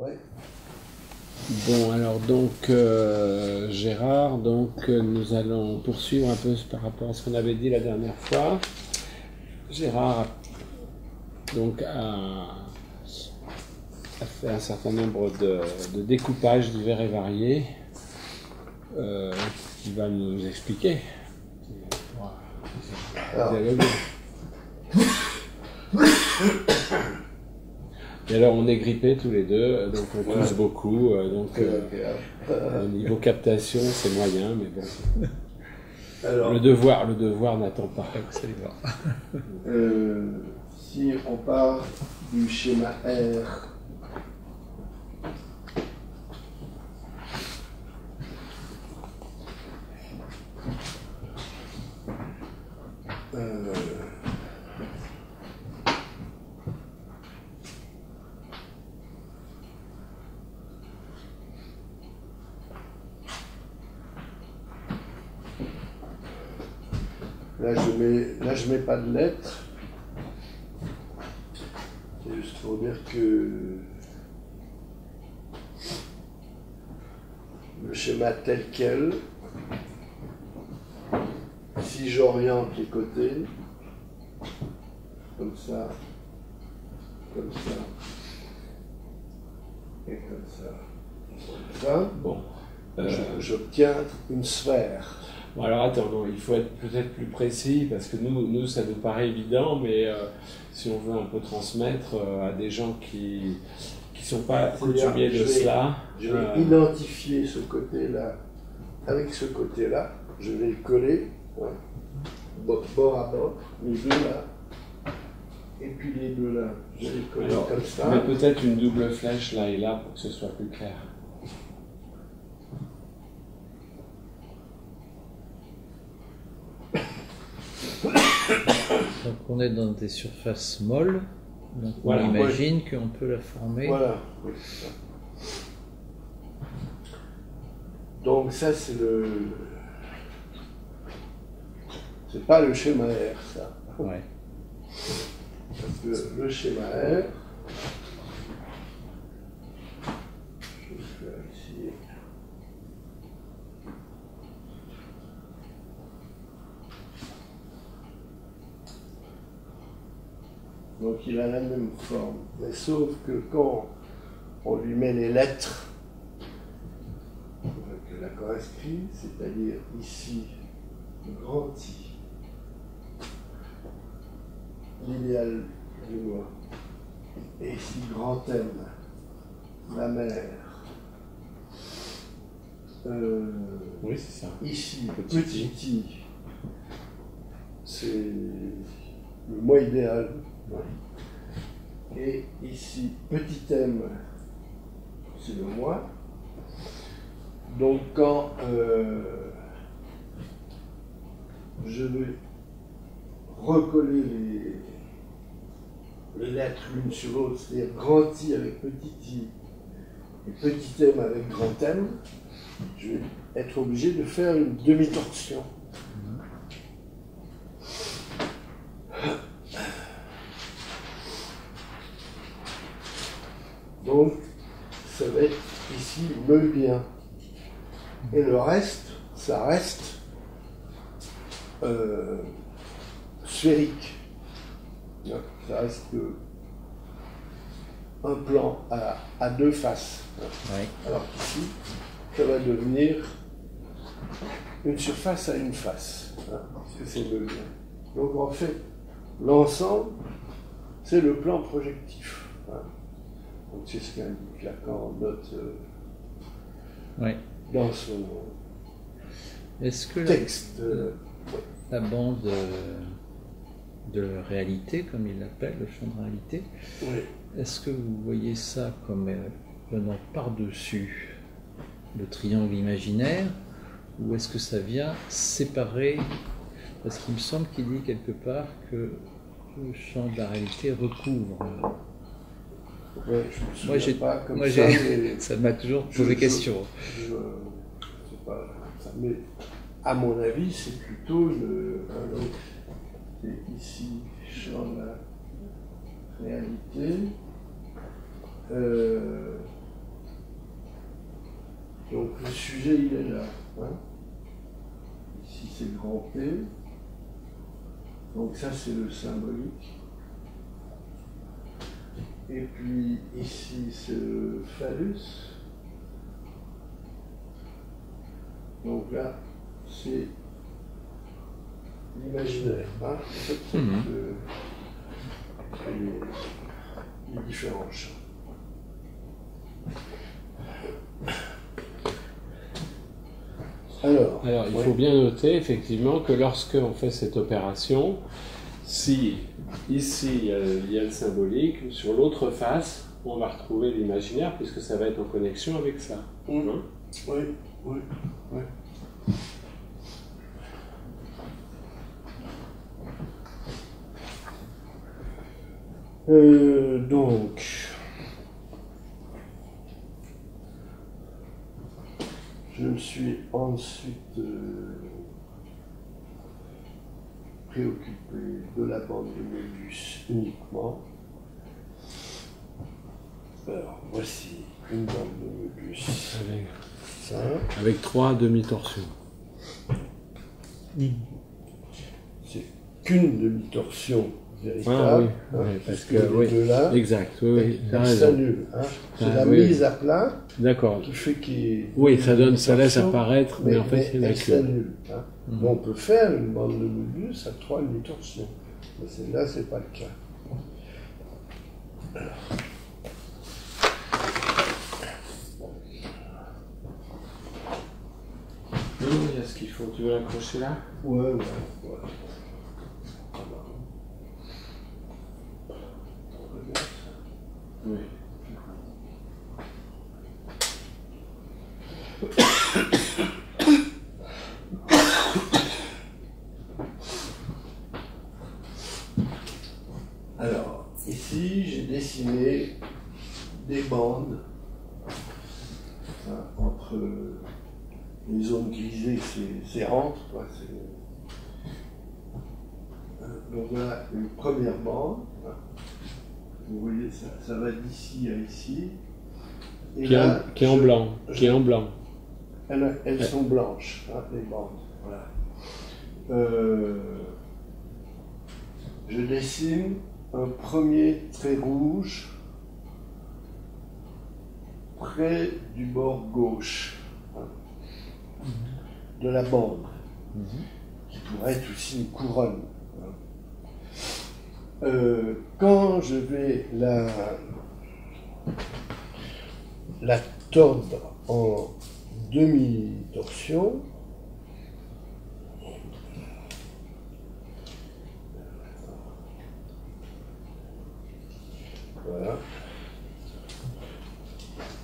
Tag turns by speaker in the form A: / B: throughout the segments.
A: Ouais.
B: Bon, alors donc Gérard, donc nous allons poursuivre un peu par rapport à ce qu'on avait dit la dernière fois. Gérard donc a fait un certain nombre de découpages divers et variés qu'il va nous expliquer.
A: Alors.
B: Et alors on est grippés tous les deux, donc on tousse beaucoup, donc au niveau captation c'est moyen, mais bon. Alors, le devoir n'attend pas.
C: Absolument.
A: Si on part du schéma R, là je mets pas de lettres. C'est juste pour dire que le schéma tel quel, si j'oriente les côtés, comme ça, et comme ça,
B: bon,
A: j'obtiens une sphère.
B: Bon, alors attends, non, il faut être peut-être plus précis parce que nous ça nous paraît évident, mais si on veut un peu transmettre à des gens qui sont pas coutumiers de cela.
A: Je vais identifier ce côté-là avec ce côté-là, je vais le coller, bord à bord, les deux là, et puis les deux là, je vais les coller comme ça.
B: Mais peut-être une double flèche là et là pour que ce soit plus clair.
C: Donc on est dans des surfaces molles, donc
B: voilà,
C: on imagine qu'on peut la former.
A: Voilà, oui, c'est ça. Donc ça c'est le... C'est pas le schéma R, ça.
C: Ouais.
A: Parce que le schéma R, je vais faire ici. Donc il a la même forme, mais sauf que quand on lui met les lettres que l'accord inscrit, c'est-à-dire ici grand I, l'idéal du moi, et ici grand M, la mer.
B: Oui, c'est ça.
A: Ici, petit I, c'est le moi idéal. Et ici, petit m, c'est le moi. Donc quand je vais recoller les lettres l'une sur l'autre, c'est-à-dire grand I avec petit i et petit m avec grand M, je vais être obligé de faire une demi-torsion. Donc, ça va être ici le bien. Et le reste, ça reste sphérique. Ça reste un plan à deux faces.
C: Ouais.
A: Alors qu'ici, ça va devenir une surface à une face. Parce que c'est le bien. Donc en fait, l'ensemble, c'est le plan projectif. Donc c'est ce qu'indique Lacan dans son texte.
C: La bande de réalité, comme il l'appelle, le champ de réalité, est-ce que vous voyez ça comme venant par-dessus le triangle imaginaire, ou est-ce que ça vient séparer? Parce qu'il me semble qu'il dit quelque part que le champ de la réalité recouvre.
A: Ouais, je me souviens pas comme ça.
C: Ça m'a toujours posé question.
A: Je sais pas ça, mais à mon avis, c'est plutôt un autre. C'est ici, champ de la réalité. Donc le sujet, il est là. Hein. Ici, c'est le grand P. Donc ça, c'est le symbolique. Et puis ici, c'est le phallus. Donc là, c'est l'imaginaire. Hein. C'est les différents champs. Alors,
B: il faut bien noter effectivement que lorsque on fait cette opération, si ici il y a le symbolique, sur l'autre face, on va retrouver l'imaginaire puisque ça va être en connexion avec ça.
A: Oui, oui, oui. Donc, je me suis ensuite préoccupé de la bande de Möbius uniquement. Alors, voici une bande de Möbius.
B: Avec 3 demi-torsions.
A: C'est qu'une demi-torsion véritable.
B: Parce que oui,
A: là,
B: exact, oui,
A: elle s'annule. Hein. C'est la mise à plat qui fait qu'il.
B: Oui, ça laisse apparaître, mais en fait,
A: elle s'annule. Hein. On peut faire une bande de Möbius à 3 demi-torsions. Mais celle-là, c'est pas le cas. Alors.
B: Il y a ce qu'il faut. Tu veux l'accrocher là?
A: Ouais.
B: Oui.
A: Alors, ici, j'ai dessiné des bandes entre les zones grisées, c'est entre. Donc voilà une première bande. Vous voyez, ça va d'ici à ici. Et
B: qui est en blanc.
A: Elles sont blanches, hein, les bandes. Voilà. Je dessine un premier trait rouge près du bord gauche de la bande, qui pourrait être aussi une couronne. Quand je vais la tordre en demi-torsion, voilà,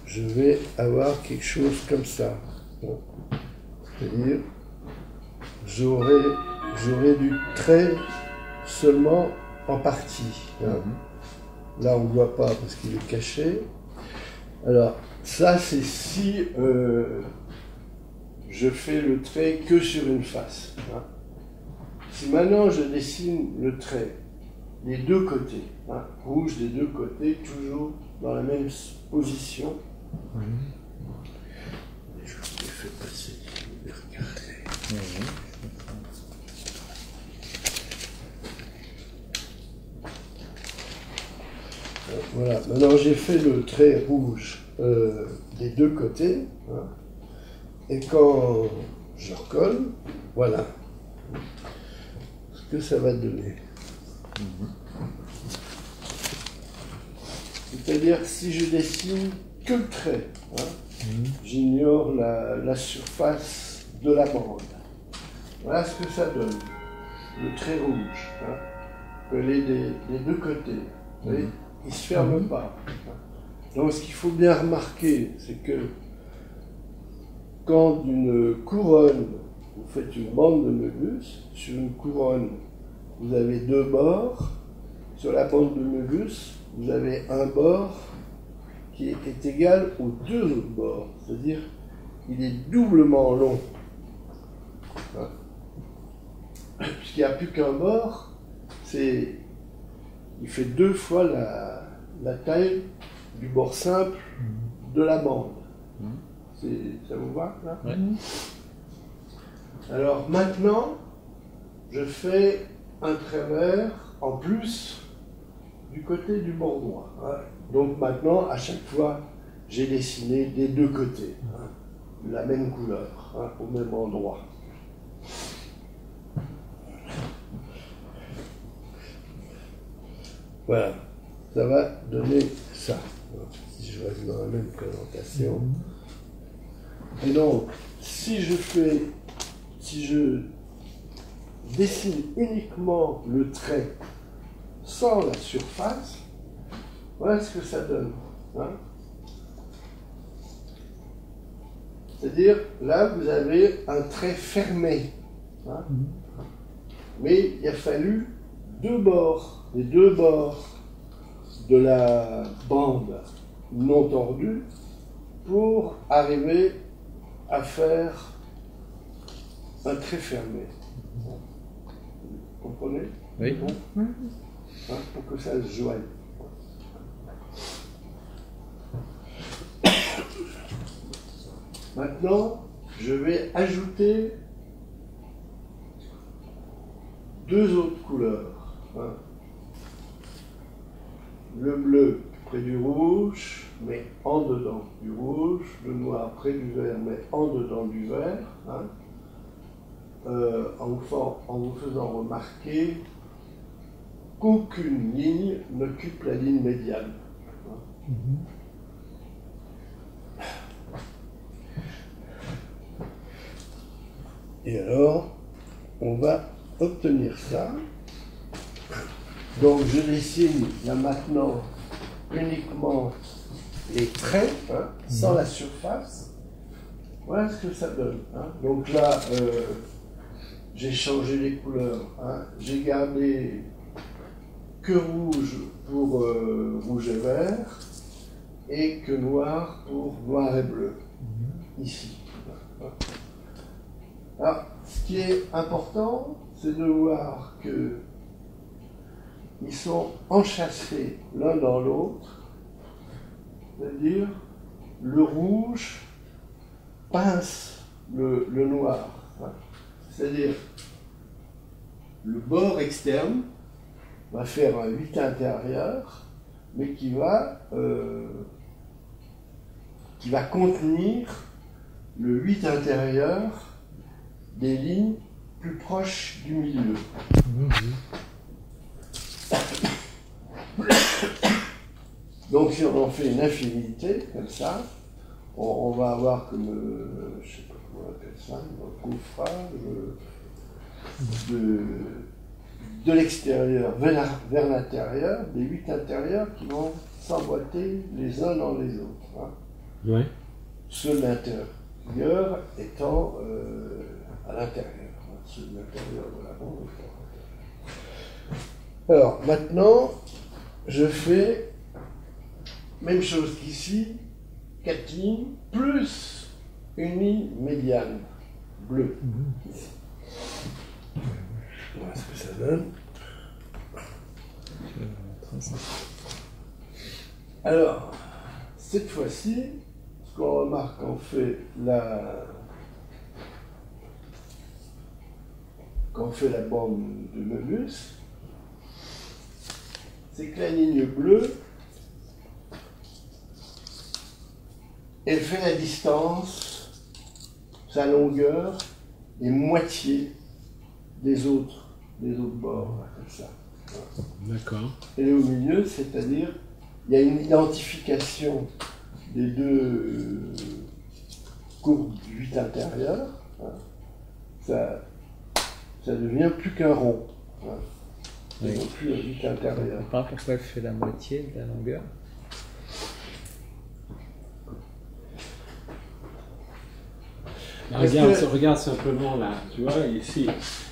A: je vais avoir quelque chose comme ça. C'est-à-dire, j'aurai du trait seulement en partie. Hein. Là, on ne voit pas parce qu'il est caché. Alors, ça, c'est si je fais le trait que sur une face. Hein. Si maintenant je dessine le trait des deux côtés, hein, rouge des deux côtés, toujours dans la même position. Et je vous ai fait passer, regardez. Voilà, maintenant j'ai fait le trait rouge des deux côtés, hein, et quand je recolle, voilà ce que ça va donner. C'est-à-dire si je dessine que le trait, hein, j'ignore la surface de la bande. Voilà ce que ça donne, le trait rouge, hein, collé des deux côtés. Vous voyez, il ne se ferme pas. Donc ce qu'il faut bien remarquer, c'est que quand d'une couronne, vous faites une bande de Möbius, sur une couronne, vous avez deux bords. Sur la bande de Möbius, vous avez un bord qui est égal aux deux autres bords. C'est-à-dire qu'il est doublement long. Hein. Puisqu'il n'y a plus qu'un bord, il fait deux fois la taille du bord simple de la bande. Ça vous va là?
C: Ouais.
A: Alors maintenant, je fais un travers en plus du côté du bord droit. Hein. Donc maintenant, à chaque fois, j'ai dessiné des deux côtés, hein, la même couleur, hein, au même endroit. Voilà, ça va donner ça. Si je reste dans la même présentation. Et donc, si je dessine uniquement le trait sans la surface, voilà ce que ça donne. Hein. C'est-à-dire, là, vous avez un trait fermé. Hein. Mais il a fallu deux bords, les deux bords de la bande non tordue pour arriver à faire un trait fermé. Vous comprenez?
C: Oui.
A: Bon. Hein, pour que ça se joigne. Maintenant, je vais ajouter deux autres couleurs. Hein. Le bleu près du rouge, mais en dedans du rouge. Le noir près du vert, mais en dedans du vert. Hein. En vous faisant remarquer qu'aucune ligne n'occupe la ligne médiane. Hein. Et alors, on va obtenir ça. Donc je dessine là maintenant uniquement les traits, hein, sans la surface. Voilà ce que ça donne. Hein. Donc là, j'ai changé les couleurs. Hein. J'ai gardé que rouge pour rouge et vert, et que noir pour noir et bleu. Ici. Alors, ce qui est important, c'est de voir que ils sont enchâssés l'un dans l'autre, c'est-à-dire le rouge pince le noir. Hein. C'est-à-dire le bord externe va faire un 8 intérieur, mais qui va contenir le 8 intérieur des lignes plus proches du milieu. Donc si on en fait une infinité, comme ça, on va avoir comme, je ne sais pas comment on appelle ça, un coffrage de l'extérieur vers l'intérieur, des 8 intérieurs qui vont s'emboîter les uns dans les autres. Hein.
B: Ouais.
A: Ceux de l'intérieur étant à l'intérieur. Hein. Ceux de l'intérieur de la bande étant à l'intérieur. Alors maintenant, je fais même chose qu'ici, 4 lignes plus une ligne médiane bleue. Ici. Voilà ce que ça donne. Alors, cette fois-ci, ce qu'on remarque quand on fait la bande de Möbius, c'est que la ligne bleue, elle fait la distance, sa longueur, des moitiés des autres bords, là, comme ça. Voilà.
B: D'accord.
A: Elle est au milieu, c'est-à-dire, il y a une identification des deux courbes du 8 intérieur. Hein. Ça devient plus qu'un rond. Hein.
C: Oui.
A: Non plus un 8 intérieur.
C: Pourquoi elle fait la moitié de la longueur?
B: Regarde simplement là, tu vois, ici,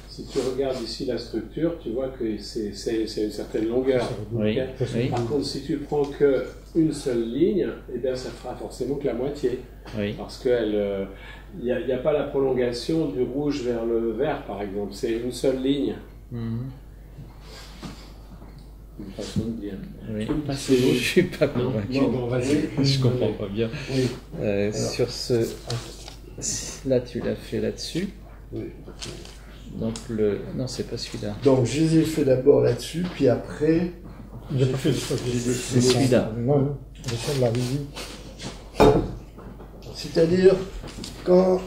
B: si tu regardes ici la structure, tu vois que c'est une certaine longueur.
C: Oui.
B: Okay.
C: Oui.
B: Par contre, si tu prends qu'une seule ligne, eh bien, ça fera forcément que la moitié.
C: Oui.
B: Parce qu'il n'y a pas la prolongation du rouge vers le vert, par exemple. C'est une seule ligne. une façon de dire.
C: Oui.
B: Je peux me passer.
C: Je ne suis pas convaincu.
B: Non, bon, vas-y.
C: Je comprends pas bien.
A: Oui.
C: Sur ce... Là, tu l'as fait là-dessus.
A: Oui.
C: Donc le... Non, c'est pas celui-là.
A: Donc je les ai fait d'abord là-dessus, puis après,
D: J'ai pas fait le
C: C'est celui-là.
D: Non, j'ai fait de la visite.
A: c'est-à-dire quand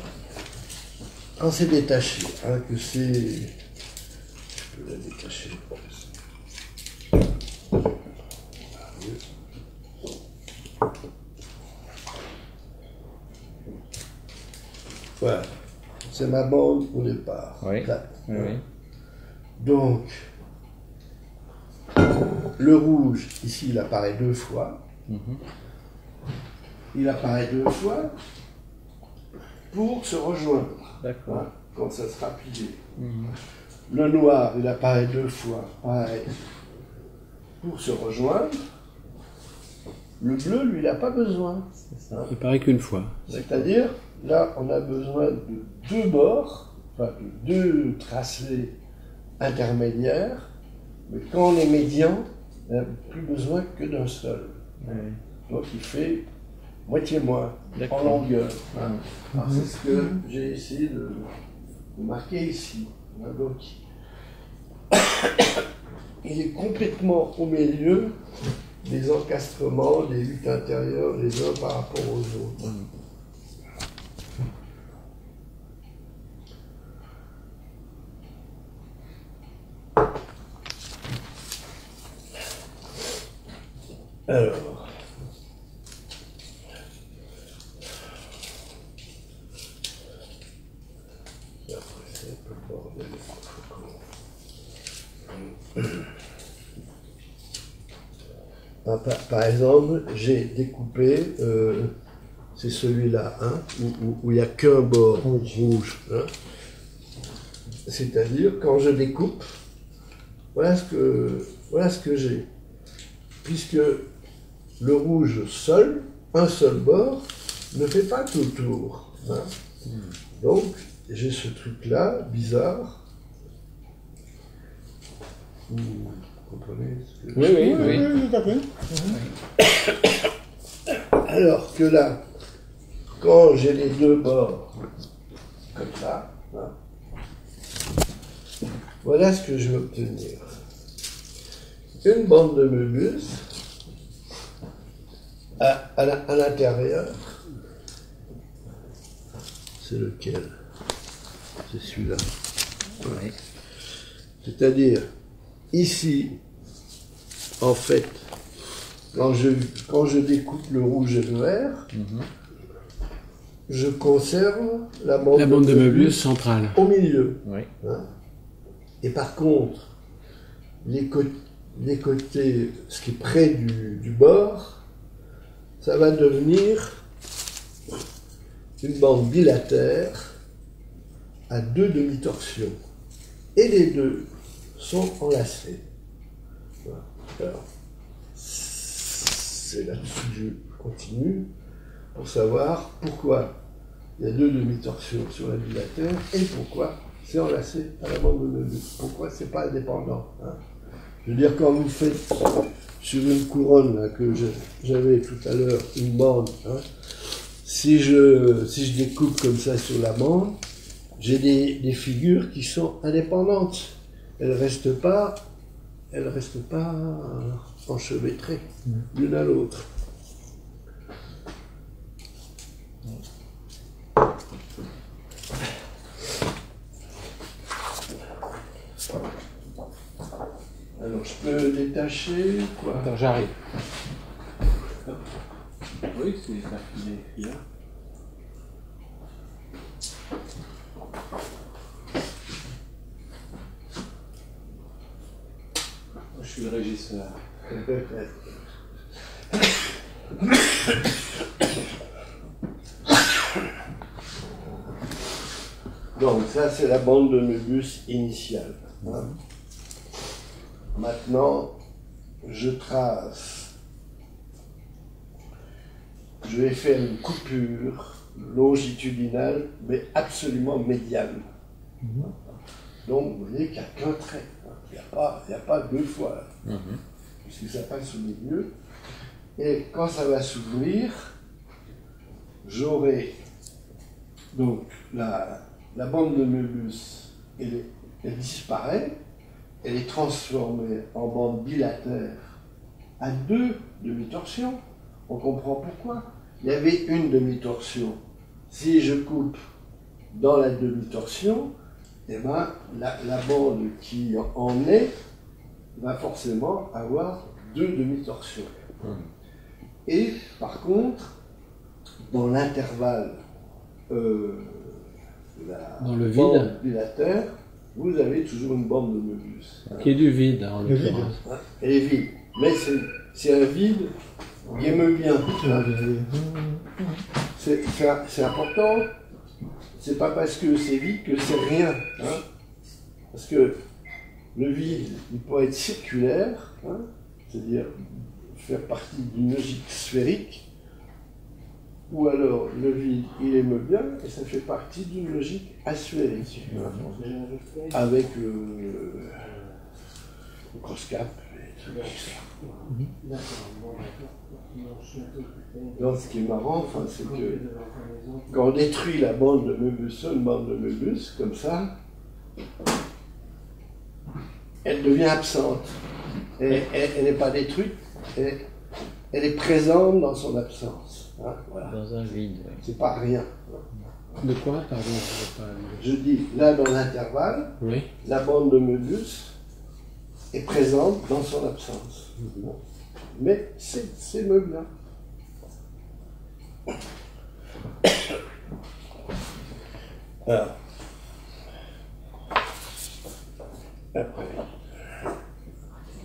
A: c'est détaché, hein, que c'est... Je peux la détacher. Voilà, c'est ma bande au départ.
C: Oui.
A: Plate,
C: Oui,
A: hein.
C: oui.
A: Donc, le rouge, ici, il apparaît 2 fois.
C: Mhm.
A: Il apparaît 2 fois pour se rejoindre,
C: D'accord.
A: hein, quand ça sera plié.
C: Mhm.
A: Le noir, il apparaît 2 fois, pareil, pour se rejoindre. Le bleu, lui, il n'a pas besoin.
C: C'est ça.
B: Il paraît qu'une fois.
A: C'est-à-dire, là, on a besoin de 2 bords, enfin de 2 tracés intermédiaires, mais quand on est médian, on n'a plus besoin que d'un seul.
C: Oui.
A: Donc il fait moitié moins en
C: D'accord.
A: longueur. Hein. Alors, c'est ce que j'ai essayé de marquer ici. Hein. Donc, il est complètement au milieu des encastrements, des huttes intérieures, les uns par rapport aux autres. Alors, et après c'est un peu le bordel. Par exemple, j'ai découpé, c'est celui-là, hein, où il n'y a qu'un bord rouge. Hein. C'est-à-dire, quand je découpe, voilà ce que j'ai. Puisque le rouge seul, un seul bord, ne fait pas tout le tour. Hein. Donc, j'ai ce truc-là, bizarre. Vous comprenez ce que
B: Oui, oui, oui.
D: Oui, tout à fait.
A: Alors que là, quand j'ai les 2 bords, comme ça, hein, voilà ce que je vais obtenir. Une bande de Möbius à l'intérieur. C'est lequel? C'est celui-là.
C: Oui.
A: C'est-à-dire, ici, en fait, quand je découpe le rouge et le vert,
C: Mhm.
A: je conserve la bande,
B: La bande de Möbius centrale.
A: au milieu.
C: Oui.
A: Hein. Et par contre, les côtés, ce qui est près du bord, ça va devenir une bande bilatère à 2 demi-torsions. Et les 2 sont enlacés. Voilà. Alors, c'est là-dessus que je continue pour savoir pourquoi il y a 2 demi-torsions sur la bilatère et pourquoi c'est enlacé à la bande de Möbius. Pourquoi c'est pas indépendant, hein. Je veux dire, quand vous faites sur une couronne là, que j'avais tout à l'heure, une bande, hein, si je découpe comme ça sur la bande, j'ai des figures qui sont indépendantes. Elles restent pas enchevêtrées l'une à l'autre. Alors, je peux détacher, quoi.
B: Attends, j'arrive. Oui, c'est ça qu'il est écrit là. Moi, je suis le régisseur.
A: Donc, ça, c'est la bande de Möbius initiale. Hein. Maintenant, je trace. Je vais faire une coupure longitudinale, mais absolument médiane. Donc, vous voyez qu'il n'y a qu'un trait. Il n'y a pas 2 fois. Là. puisque ça passe au milieu. Et quand ça va s'ouvrir, j'aurai donc la bande de Möbius, elle disparaît, elle est transformée en bande bilatère à 2 demi-torsions. On comprend pourquoi. Il y avait une demi-torsion. Si je coupe dans la demi-torsion, eh ben, la bande qui en est va forcément avoir 2 demi-torsions. Et par contre, dans l'intervalle,
B: dans le
A: bande
B: vide
A: bilatère, vous avez toujours une bande de Möbius.
B: qui est du vide, en
D: Le vide.
B: l'occurrence.
A: Elle est vide, mais c'est un vide qui aime bien. C'est important. C'est pas parce que c'est vide que c'est rien. Hein. Parce que le vide, il peut être circulaire, hein, c'est-à-dire faire partie d'une logique sphérique, ou alors le vide, il aime bien, et ça fait partie d'une logique asphérique, hein, avec le cross-cap et tout ça. Donc ce qui est marrant, enfin, c'est que quand on détruit la bande de Möbius, une bande de Möbius, comme ça, elle devient absente. Et elle n'est pas détruite, elle est présente dans son absence. Hein, voilà.
C: Dans un vide. Oui.
A: C'est pas rien.
B: De quoi, pardon, je ne pas...
A: Je dis, là dans l'intervalle,
B: Oui.
A: la bande de Möbius est présente dans son absence. Mais c'est Möbius. Alors, après,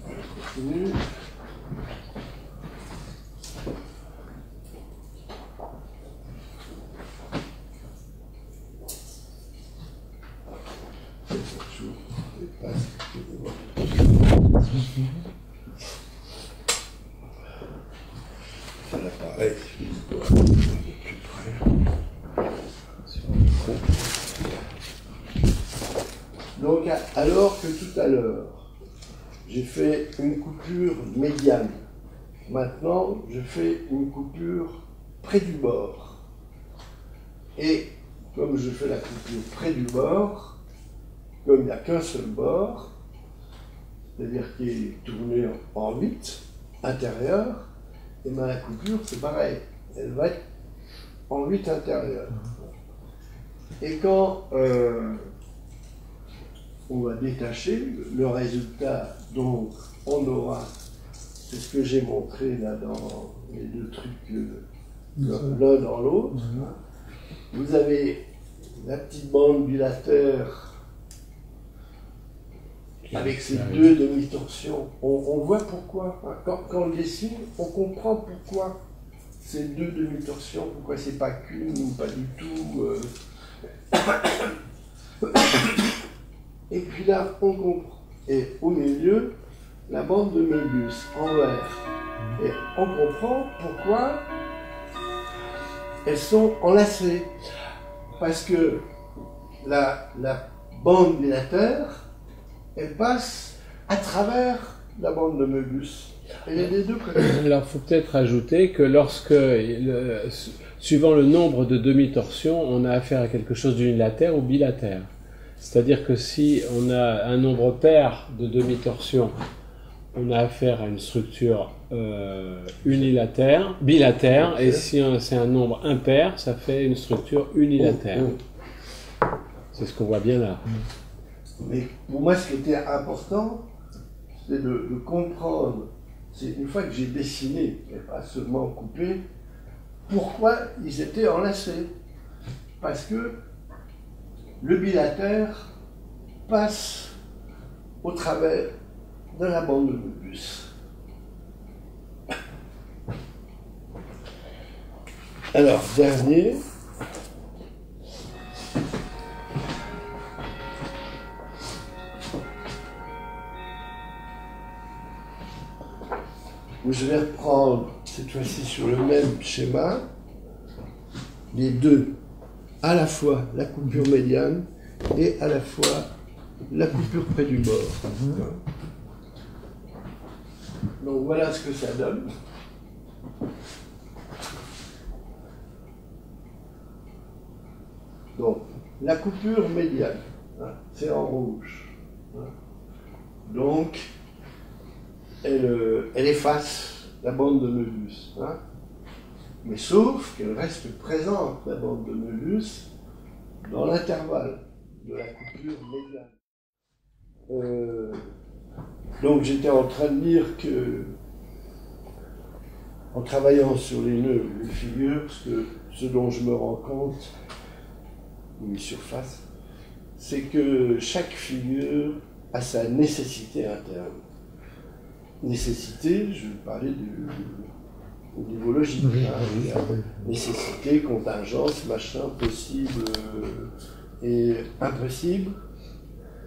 A: je continue. C'est l'appareil, je dois aller plus près. Donc, alors que tout à l'heure, j'ai fait une coupure médiane, maintenant, je fais une coupure près du bord. Et comme je fais la coupure près du bord, comme il n'y a qu'un seul bord, c'est-à-dire qu'il est tourné en 8 intérieur, et bien la coupure, c'est pareil, elle va être en 8 intérieur. Et quand on va détacher, le résultat, donc, on aura, c'est ce que j'ai montré là dans les deux trucs, l'un dans l'autre. Vous avez la petite bande bilatère avec ces 2 demi-torsions. On voit pourquoi. Quand on le dessine, on comprend pourquoi ces 2 demi-torsions, pourquoi c'est pas qu'une ou pas du tout. Et puis là, on comprend. Et au milieu, la bande de Möbius en vert. Et on comprend pourquoi elles sont enlacées. Parce que la bande bilatère, elle passe à travers la bande de Möbius. Elle est des deux côtés.
B: Alors, il faut peut-être ajouter que lorsque, suivant le nombre de demi-torsions, on a affaire à quelque chose d'unilatère ou bilatère. C'est-à-dire que si on a un nombre pair de demi-torsions, on a affaire à une structure unilatère, bilatère, et si c'est un nombre impair, ça fait une structure unilatère. C'est ce qu'on voit bien là.
A: Mais pour moi, ce qui était important, c'est de comprendre, c'est une fois que j'ai dessiné, et pas seulement coupé, pourquoi ils étaient enlacés. Parce que le bilatère passe au travers de la bande de Möbius. Alors, dernier. Où je vais reprendre, cette fois-ci sur le même schéma, les deux, à la fois la coupure médiane et à la fois la coupure près du bord. Donc voilà ce que ça donne. Donc, la coupure médiane, hein, c'est en rouge. Hein. Donc, elle efface la bande de Möbius. Hein. Mais sauf qu'elle reste présente, la bande de Möbius, dans l'intervalle de la coupure médiane. Donc, j'étais en train de dire que, en travaillant sur les nœuds, les figures, ce dont je me rends compte, ou les surfaces, c'est que chaque figure a sa nécessité interne. Nécessité, je vais parler au niveau logique. Nécessité, contingence, machin, possible et impossible.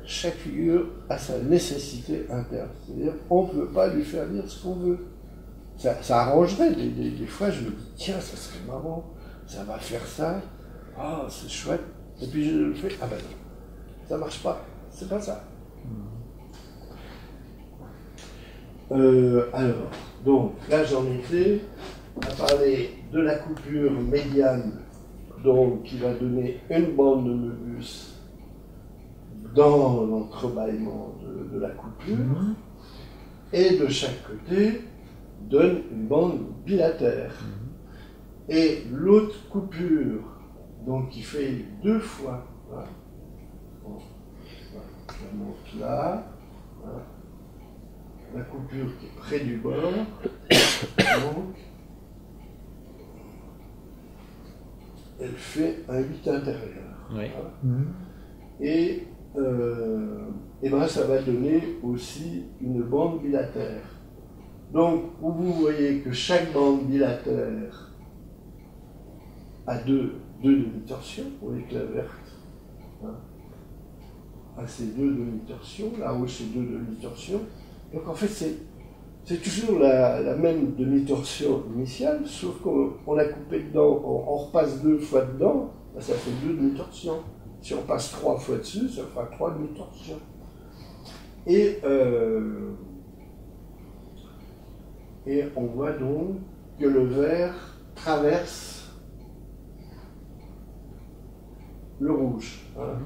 A: Chaque figure a sa nécessité interne. C'est-à-dire qu'on ne peut pas lui faire dire ce qu'on veut. Ça arrangerait. Des fois, je me dis, tiens, ça serait marrant, ça va faire ça. Ah, c'est chouette. Et puis je le fais, ah ben non, ça marche pas, c'est pas ça. Alors, donc là j'en étais à parler de la coupure médiane, donc qui va donner une bande de Möbius dans l'entrebâillement de la coupure, et de chaque côté donne une bande bilatère. Et l'autre coupure, donc qui fait deux fois, voilà. Bon, voilà. Je monte là, voilà. La coupure qui est près du bord, donc elle fait un 8 intérieur.
C: Oui.
A: Voilà. Et ben ça va donner aussi une bande bilatère. Donc vous voyez que chaque bande bilatère a deux demi-torsions, vous voyez que la verte a ces deux demi-torsions, la rouge c'est deux demi-torsions. Donc en fait c'est toujours la même demi-torsion initiale, sauf qu'on a coupé dedans, on repasse deux fois dedans, ben ça fait deux demi-torsions. Si on passe trois fois dessus, ça fera trois demi-torsions. Et on voit donc que le vert traverse le rouge. Hein.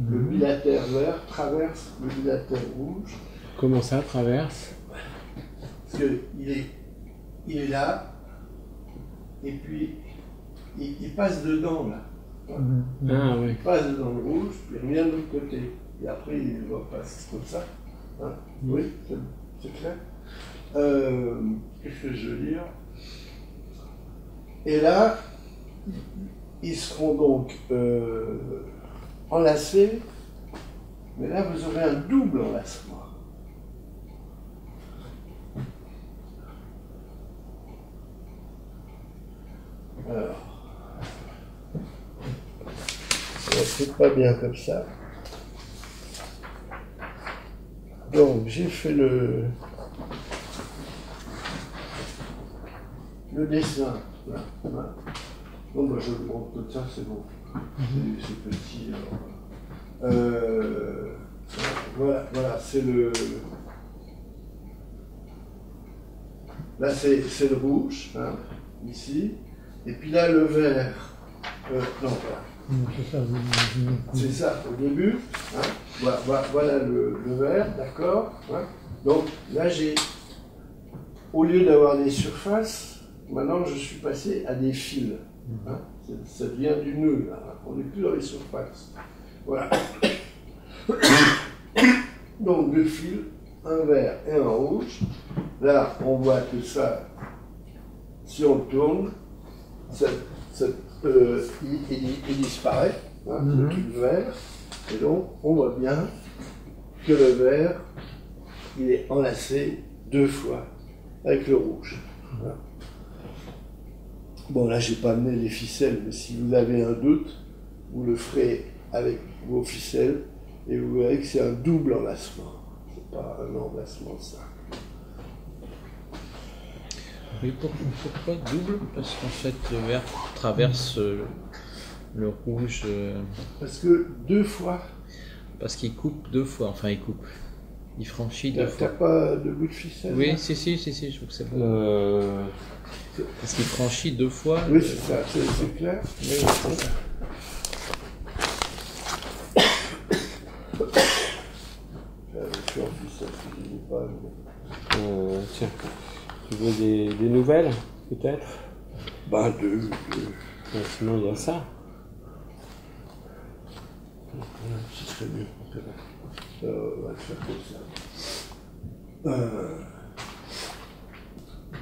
A: Le bilatère vert traverse le bilatère rouge.
B: Comment ça traverse?
A: Parce qu'il est là, et puis il passe dedans là.
B: Ah oui.
A: Il passe dans le rouge, puis il revient de l'autre côté. Et après il repasse comme ça. Hein. Oui, c'est clair. Qu'est-ce que je veux dire? Et là, ils seront donc enlacés, mais là vous aurez un double enlacement. Alors, c'est pas bien comme ça. Donc j'ai fait le dessin. Là, là. Bon, bah, je le montre comme ça, c'est bon. C'est petit. Voilà, c'est le. Là, c'est le rouge, hein, ici. Et puis là, le vert. Non, voilà. C'est ça, au début. Hein. Voilà le vert, d'accord. Hein. Donc là, au lieu d'avoir des surfaces, maintenant je suis passé à des fils. Hein. Ça devient du nœud, là. On n'est plus dans les surfaces. Voilà. Donc deux fils, un vert et un rouge. Là, on voit que ça, si on tourne, il disparaît, hein, le truc vert. Et donc, on voit bien que le vert, il est enlacé deux fois avec le rouge. Hein. Bon, là, je n'ai pas amené les ficelles, mais si vous avez un doute, vous le ferez avec vos ficelles et vous verrez que c'est un double enlacement. Ce n'est pas un enlacement simple.
C: Oui, pourquoi double? Parce qu'en fait, le vert traverse le rouge.
A: Parce que deux fois.
C: Parce qu'il coupe deux fois, enfin il coupe. Il franchit deux
A: T'as
C: fois.
A: pas de bout de ficelle?
C: Oui,
A: là
C: si, je trouve que c'est bon. Parce qu'il franchit deux fois.
A: Oui, c'est ça, c'est clair.
C: Oui, c'est ça.
A: Je suis en ficelle, je dis pas.
B: Tiens, tu veux des nouvelles, peut-être?
A: Ben, deux.
B: Sinon, il y a ça.
A: Ce serait mieux. On va le faire comme ça.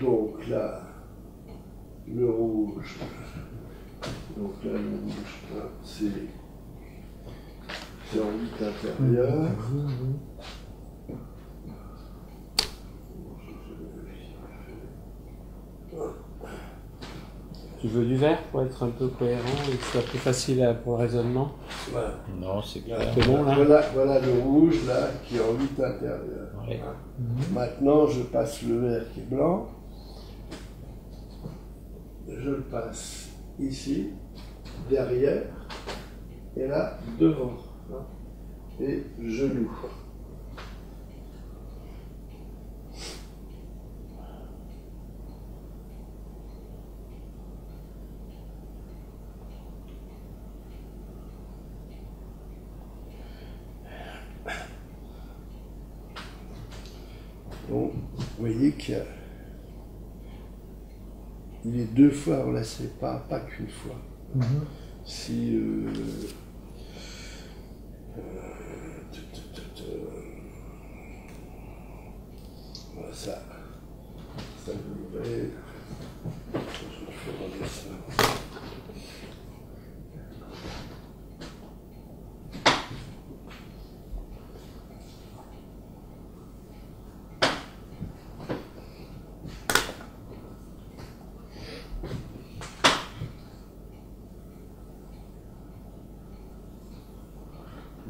A: Donc là, le rouge. Donc là, le rouge, là, c'est en 8 intérieur.
B: Tu veux du vert pour être un peu cohérent et que ce soit plus facile pour le raisonnement?
A: Voilà.
C: Non, c'est clair.
B: C'est bon là?
A: Voilà le rouge là qui est en 8 intérieur.
C: Ouais.
A: Maintenant, je passe le vert qui est blanc. Je le passe ici, derrière, et là, devant. Et je l'ouvre. Donc, vous voyez qu'il y a... Il est deux fois relacé, pas qu'une fois. Si... voilà, ça devrait... Je vais faire ça.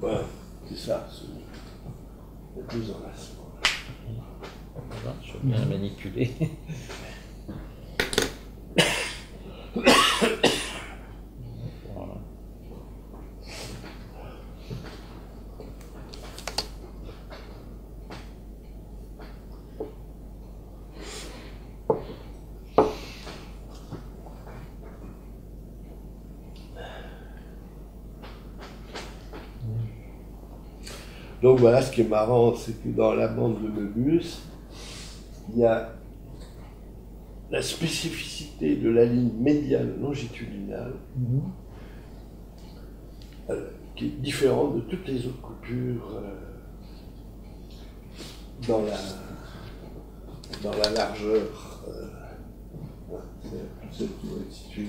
A: Voilà, c'est ça, les deux enlacements.
C: Voilà, je veux bien manipuler. Voilà.
A: Donc voilà, ce qui est marrant, c'est que dans la bande de Möbius, il y a la spécificité de la ligne médiane longitudinale qui est différente de toutes les autres coupures dans la largeur. C'est celle qui va être située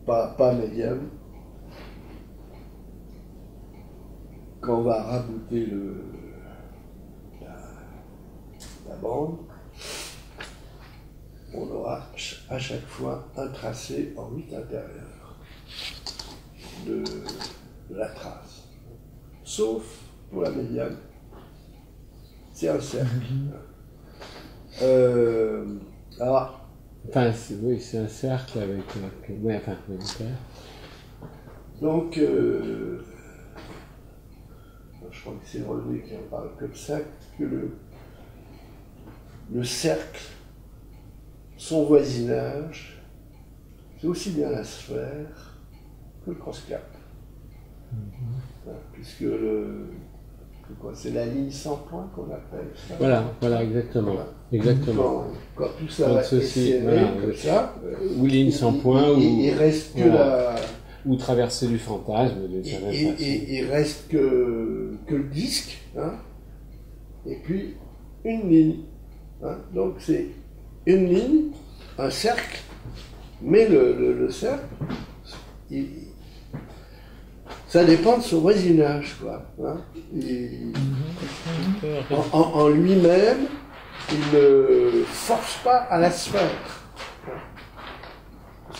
A: là, pas médiane. Quand on va rabouter la bande, on aura à chaque fois un tracé en 8 intérieurs de la trace. Sauf pour la médiane, c'est un cercle. Alors,
B: Enfin, oui, c'est un cercle avec... ouais, enfin, oui,
A: donc, je crois que c'est René qui en parle comme ça, que le cercle, son voisinage, c'est aussi bien la sphère que le cross-cap. Puisque c'est la ligne sans point qu'on appelle ça.
B: Voilà, exactement.
A: Voilà.
B: Exactement.
A: Quand tout ça
B: Donc
A: va
B: ceci,
A: être
B: voilà,
A: comme ça,
B: ou ligne sans point,
A: il reste que
B: voilà.
A: la...
B: Ou traversée du fantasme, d'une certaine façon.
A: Il reste que le disque, hein, et puis une ligne. Hein. Donc c'est une ligne, un cercle, mais le cercle, ça dépend de son voisinage, quoi. Hein. En lui-même, il ne force pas à la sphère.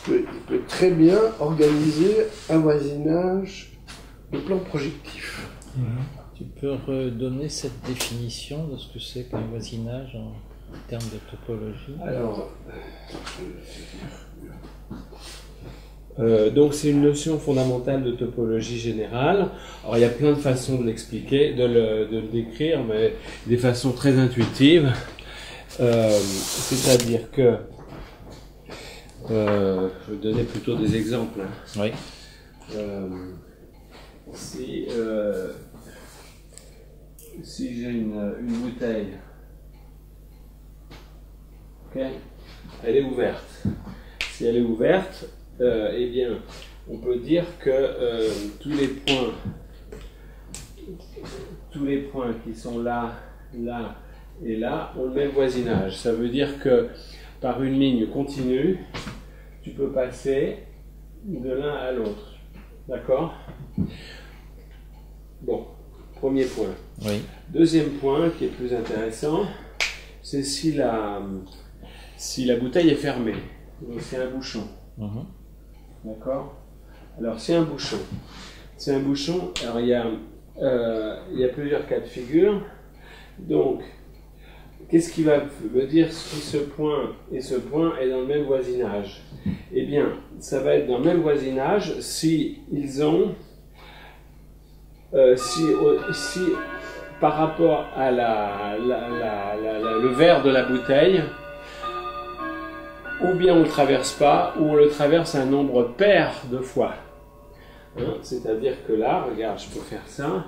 A: Il peut très bien organiser un voisinage de plan projectif.
C: Tu peux redonner cette définition de ce que c'est qu'un voisinage en termes de topologie?
A: Alors,
B: Donc c'est une notion fondamentale de topologie générale. Alors il y a plein de façons de l'expliquer, de le décrire, mais des façons très intuitives. C'est-à-dire que je vais donner plutôt des exemples. Hein.
C: Oui.
B: Si j'ai une bouteille, ok, elle est ouverte. Si elle est ouverte, eh bien, on peut dire que tous les points qui sont là, là et là ont le même voisinage. Ça veut dire que par une ligne continue, tu peux passer de l'un à l'autre. D'accord? Bon, premier point.
C: Oui.
B: Deuxième point qui est plus intéressant, c'est si la bouteille est fermée. Donc c'est un bouchon.
C: Mhm.
B: D'accord? Alors c'est un bouchon. C'est un bouchon. Alors il y a plusieurs cas de figure. Donc, qu'est-ce qui va me dire si ce point et ce point est dans le même voisinage? Eh bien, ça va être dans le même voisinage si ils ont, si par rapport à le verre de la bouteille, ou bien on ne le traverse pas, ou on le traverse un nombre pair de fois. Hein? C'est-à-dire que là, regarde, je peux faire ça.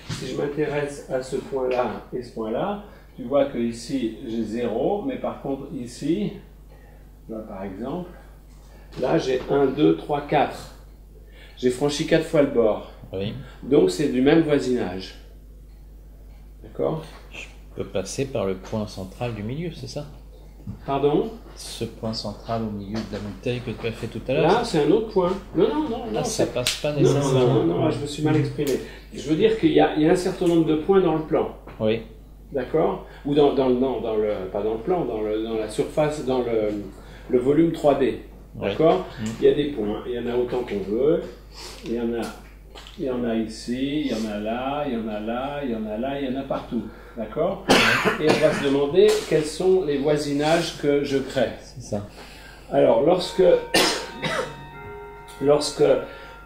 B: Si je m'intéresse à ce point-là et ce point-là, tu vois que ici j'ai 0, mais par contre ici, là par exemple, là j'ai 1, 2, 3, 4. J'ai franchi 4 fois le bord.
C: Oui.
B: Donc c'est du même voisinage. D'accord?
C: Je peux passer par le point central du milieu, c'est ça?
B: Pardon?
C: Ce point central au milieu de la bouteille que tu as fait tout à l'heure.
B: Là c'est un autre point. Non,
C: ça passe pas
B: non,
C: nécessairement.
B: non, je me suis mal exprimé. Je veux dire qu'il y a un certain nombre de points dans le plan.
C: Oui.
B: D'accord? Ou pas dans le plan, dans la surface, dans le volume 3D. D'accord?
C: Oui.
B: Il y a des points, il y en a autant qu'on veut. Il y en a ici, il y en a là, il y en a là, il y en a là, il y en a partout. D'accord? Et on va se demander quels sont les voisinages que je crée.
C: C'est ça.
B: Alors, lorsque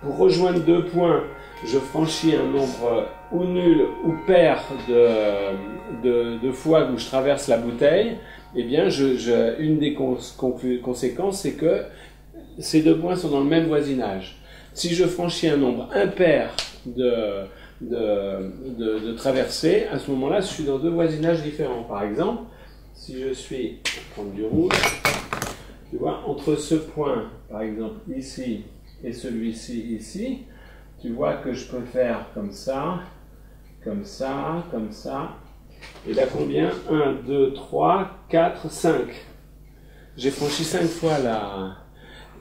B: pour rejoindre deux points, je franchis un nombre ou nul ou pair de fois où je traverse la bouteille, eh bien, une des conséquences, c'est que ces deux points sont dans le même voisinage. Si je franchis un nombre impair de traversées, à ce moment-là, je suis dans deux voisinages différents. Par exemple, si je suis, je vais prendre du rouge, tu vois, entre ce point, par exemple, ici, et celui-ci, ici, tu vois que je peux faire comme ça, comme ça, comme ça. Et là, combien? 1, 2, 3, 4, 5. J'ai franchi 5 fois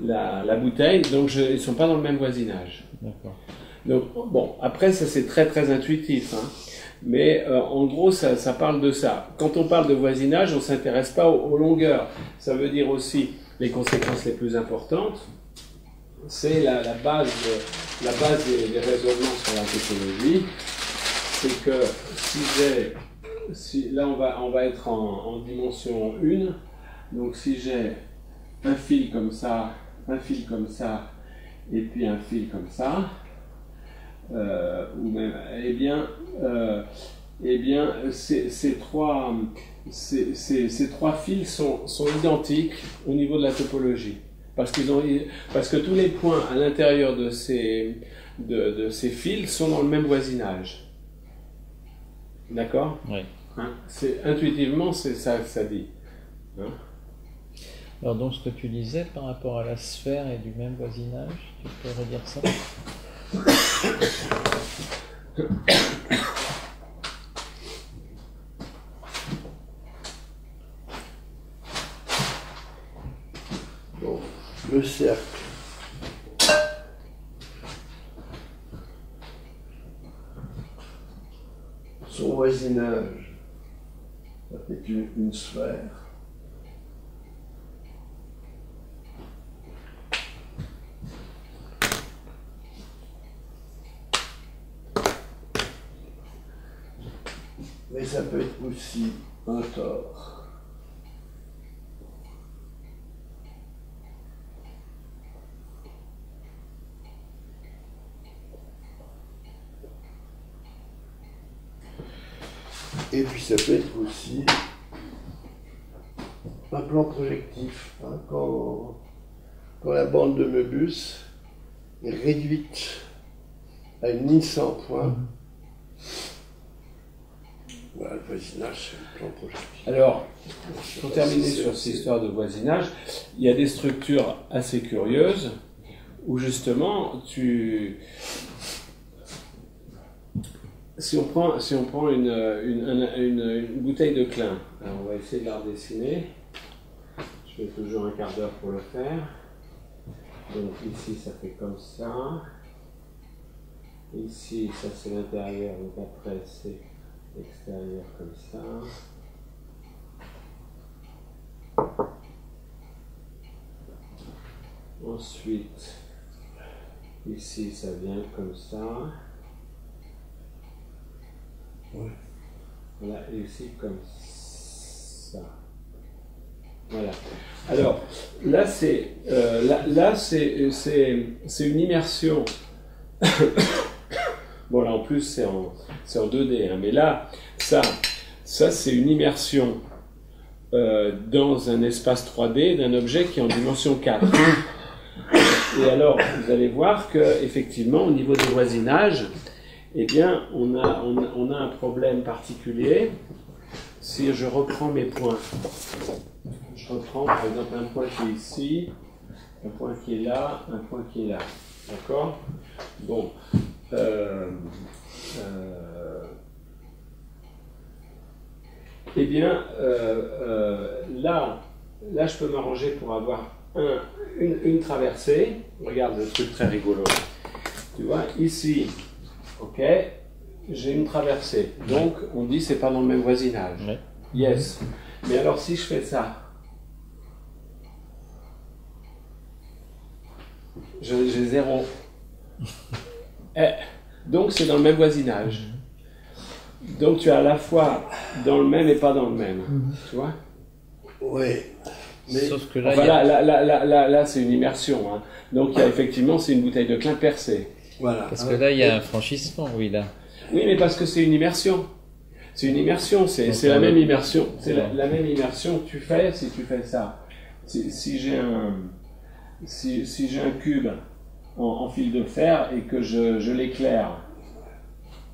B: la bouteille, donc ils ne sont pas dans le même voisinage.
C: D'accord.
B: Donc, bon, après, ça c'est très très intuitif, hein. Mais en gros, ça parle de ça. Quand on parle de voisinage, on ne s'intéresse pas aux longueurs. Ça veut dire aussi les conséquences les plus importantes. C'est la base des raisonnements sur la topologie. C'est que là on va être en dimension 1. Donc si j'ai un fil comme ça, et puis un fil comme ça, ou même, ces trois fils sont identiques au niveau de la topologie, parce que tous les points à l'intérieur de ces fils sont dans le même voisinage. D'accord?
C: Oui.
B: Hein? Intuitivement, c'est ça que ça dit. Hein?
C: Alors donc ce que tu disais par rapport à la sphère et du même voisinage, tu peux redire ça?
A: Bon, le cercle. Son voisinage, ça fait une sphère. Mais ça peut être aussi un tore. Et puis ça peut être aussi un plan projectif. Hein, quand la bande de Möbius est réduite à une ligne sans point, voilà, le voisinage, c'est le plan projectif.
B: Alors, pour terminer sur cette histoire de voisinage, il y a des structures assez curieuses où justement, si on prend une bouteille de Klein, alors on va essayer de la redessiner. Je fais toujours un quart d'heure pour le faire. Donc ici, ça fait comme ça. Ici, ça c'est l'intérieur, donc après c'est l'extérieur comme ça. Ensuite, ici, ça vient comme ça.
A: Ouais.
B: Voilà, et ici comme ça. Voilà. Alors, là, c'est une immersion. Bon, là, en plus, c'est en 2D. Hein, mais là, ça c'est une immersion dans un espace 3D d'un objet qui est en dimension 4. Et alors, vous allez voir qu'effectivement, au niveau des voisinages, eh bien, on a un problème particulier. Si je reprends mes points, je reprends par exemple un point qui est ici, un point qui est là, un point qui est là. D'accord ? Bon. Eh bien, là, je peux m'arranger pour avoir une traversée. Regarde le truc très rigolo. Tu vois, ici, ok, j'ai une traversée. Donc, on dit c'est pas dans le même voisinage.
C: Ouais.
B: Yes. Mais alors, si je fais ça, j'ai 0. Donc, c'est dans le même voisinage. Donc, tu es à la fois dans le même et pas dans le même. Tu vois ?
A: Oui. Mais
C: Sauf que là,
B: Enfin,
C: il y a-
B: là, c'est une immersion. Hein. Donc, il y a effectivement, c'est une bouteille de Klein percée.
A: voilà.
C: parce que là, il y a un franchissement, oui, là.
B: Oui, mais parce que c'est une immersion. C'est une immersion, c'est la même immersion. C'est la même immersion que tu fais si tu fais ça. Si j'ai un cube en fil de fer et que je l'éclaire,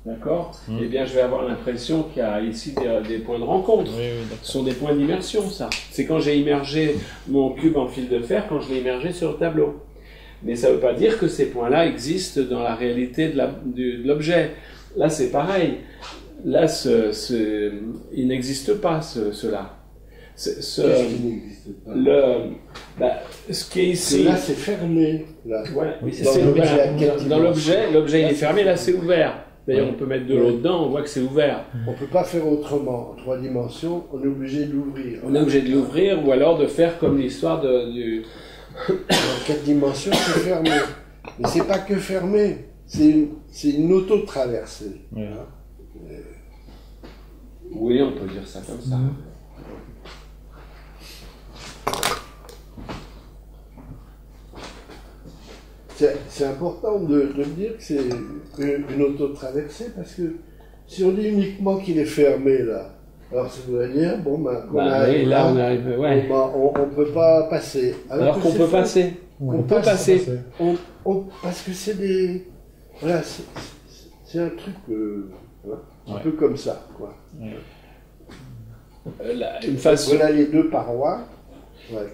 B: d'accord, eh bien, je vais avoir l'impression qu'il y a ici des points de rencontre.
C: Oui, oui, d'accord.
B: Ce sont des points d'immersion, ça. C'est quand j'ai immergé mon cube en fil de fer, quand je l'ai immergé sur le tableau. Mais ça ne veut pas dire que ces points-là existent dans la réalité de l'objet. Là, c'est pareil. Là, il n'existe pas, cela.
A: Qu'est-ce qui n'existe pas?
B: Ce qui est
A: Parce que
B: ici...
A: là, c'est fermé. Là.
B: Ouais,
C: Oui, c'est
A: Dans
C: ça.
A: l'objet,
B: voilà,
A: à quelle
B: dans l'objet il est fermé, là c'est ouvert. D'ailleurs,
C: Ouais.
B: on peut mettre de l'eau dedans, on voit que c'est ouvert.
A: On ne peut pas faire autrement. En 3 dimensions, on est obligé de l'ouvrir.
B: On est obligé de l'ouvrir ou alors de faire comme l'histoire du...
A: En 4 dimensions, c'est fermé. Mais c'est pas que fermé. C'est une auto-traversée.
C: Oui.
A: Hein.
B: Oui, on peut dire ça comme ça.
A: C'est important de dire que c'est une auto-traversée parce que si on dit uniquement qu'il est fermé là, alors ça voudrait dire, bon, ben, qu'on arrive
B: oui, là, on arrive... Ouais.
A: on ne peut pas passer.
B: Alors qu'on
A: c'est
B: peut
A: fait.
B: passer.
A: On
B: On peut
A: passe,
B: passer.
A: Parce que c'est des... Voilà, c'est un truc un
C: Ouais.
A: peu comme ça, quoi.
B: Une façon...
A: Voilà les deux parois. Voilà,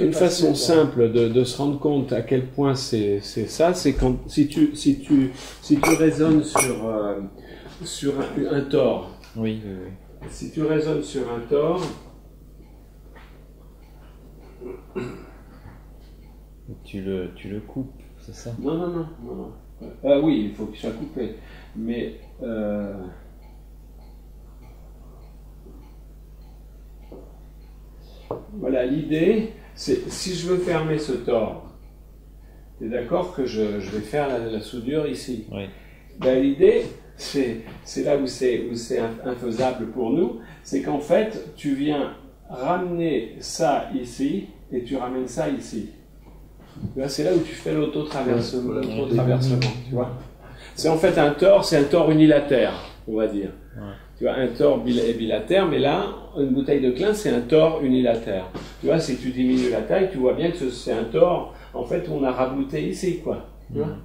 B: Une façon simple de se rendre compte à quel point c'est ça, c'est quand si tu raisonnes sur un tore.
C: Oui, oui, oui.
B: Si tu raisonnes sur un tore,
C: Tu le coupes, c'est ça?
B: non. Oui, il faut qu'il soit coupé, mais voilà, l'idée, c'est si je veux fermer ce tore, tu es d'accord que je vais faire la soudure ici.
C: Oui.
B: Ben, l'idée, c'est là où c'est infaisable pour nous, c'est qu'en fait, tu viens ramener ça ici et tu ramènes ça ici. Ben, c'est là où tu fais l'auto-traversement, tu vois. C'est en fait un tore unilatère. on va dire.
C: Ouais.
B: Tu vois, un tore est bilatère, mais là, une bouteille de Klein, c'est un tore unilatère. Tu vois, si tu diminues la taille, tu vois bien que c'est un tore, en fait, on a rabouté ici, quoi. Tu vois ?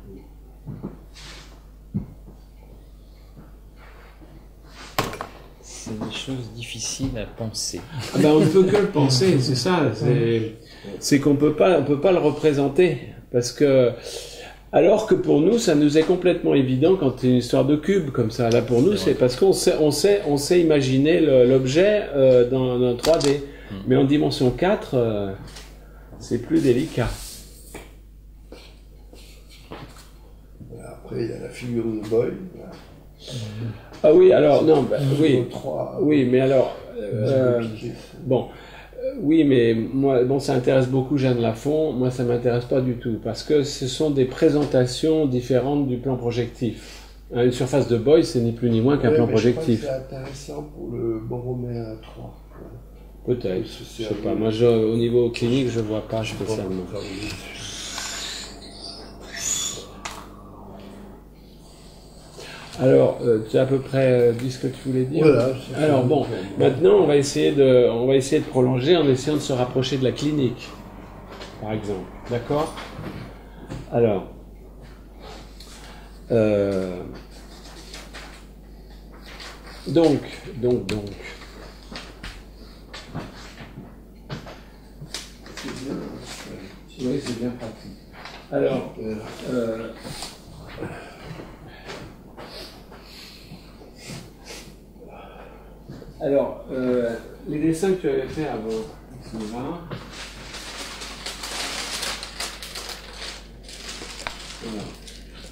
C: C'est des choses difficiles à penser.
B: Ah ben, on ne peut que le penser, c'est ça. C'est qu'on peut pas le représenter. Parce que, alors que pour nous, ça nous est complètement évident quand c'est une histoire de cube comme ça. Là, pour nous, c'est parce qu'on sait imaginer l'objet dans 3D. Mais en dimension 4, c'est plus délicat.
A: Après, il y a la figure de Boyle.
B: Ah oui, alors, non, bah, oui.
A: 3,
B: Oui, mais alors, bon, oui, mais moi, bon, ça intéresse beaucoup Jeanne Lafont. Moi, ça m'intéresse pas du tout parce que ce sont des présentations différentes du plan projectif. Hein, une surface de Boyle, c'est ni plus ni moins qu'un plan projectif.
A: C'est intéressant pour le Borroméen 3.
B: Peut-être, je sais pas. Moi, au niveau clinique, je vois pas spécialement. Alors, tu as à peu près dit ce que tu voulais dire.
A: Voilà.
B: Alors bon, maintenant on va essayer de prolonger en essayant de se rapprocher de la clinique, par exemple. D'accord ? Alors, donc. Oui, c'est bien pratique. Alors, les dessins que tu avais fait avant, sont là.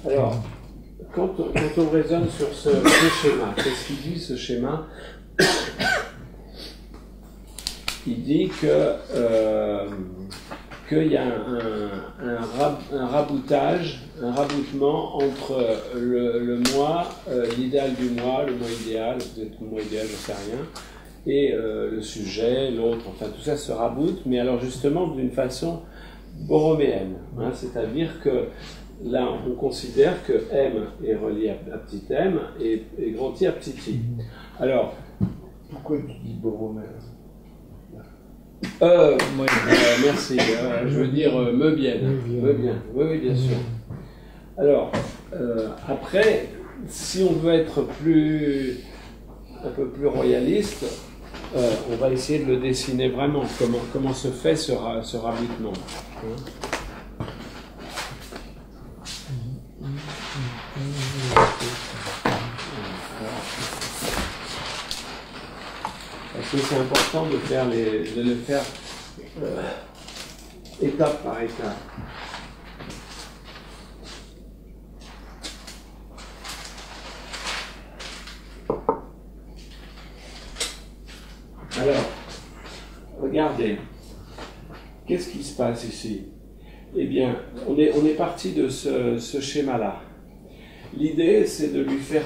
B: Voilà. Alors, quand on raisonne sur ce schéma, qu'est-ce qu'il dit ce schéma ? Il dit qu'il y a un raboutage, un raboutement entre le moi, l'idéal du moi, le moi idéal, peut-être le moi idéal, je ne sais rien, et le sujet, l'autre, enfin tout ça se raboute, mais alors justement d'une façon borroméenne, hein, c'est-à-dire que là on considère que M est relié à petit m et grand I à petit i. Alors,
A: pourquoi tu dis Borroméen ?
B: Merci. Je veux dire me bien. Oui, bien sûr. Alors, après, si on veut être un peu plus royaliste, on va essayer de le dessiner vraiment. Comment se fait ce raboutement. Parce que c'est important de le faire étape par étape. Alors, regardez, qu'est-ce qui se passe ici ? Eh bien, on est parti de ce schéma-là. L'idée, c'est de lui faire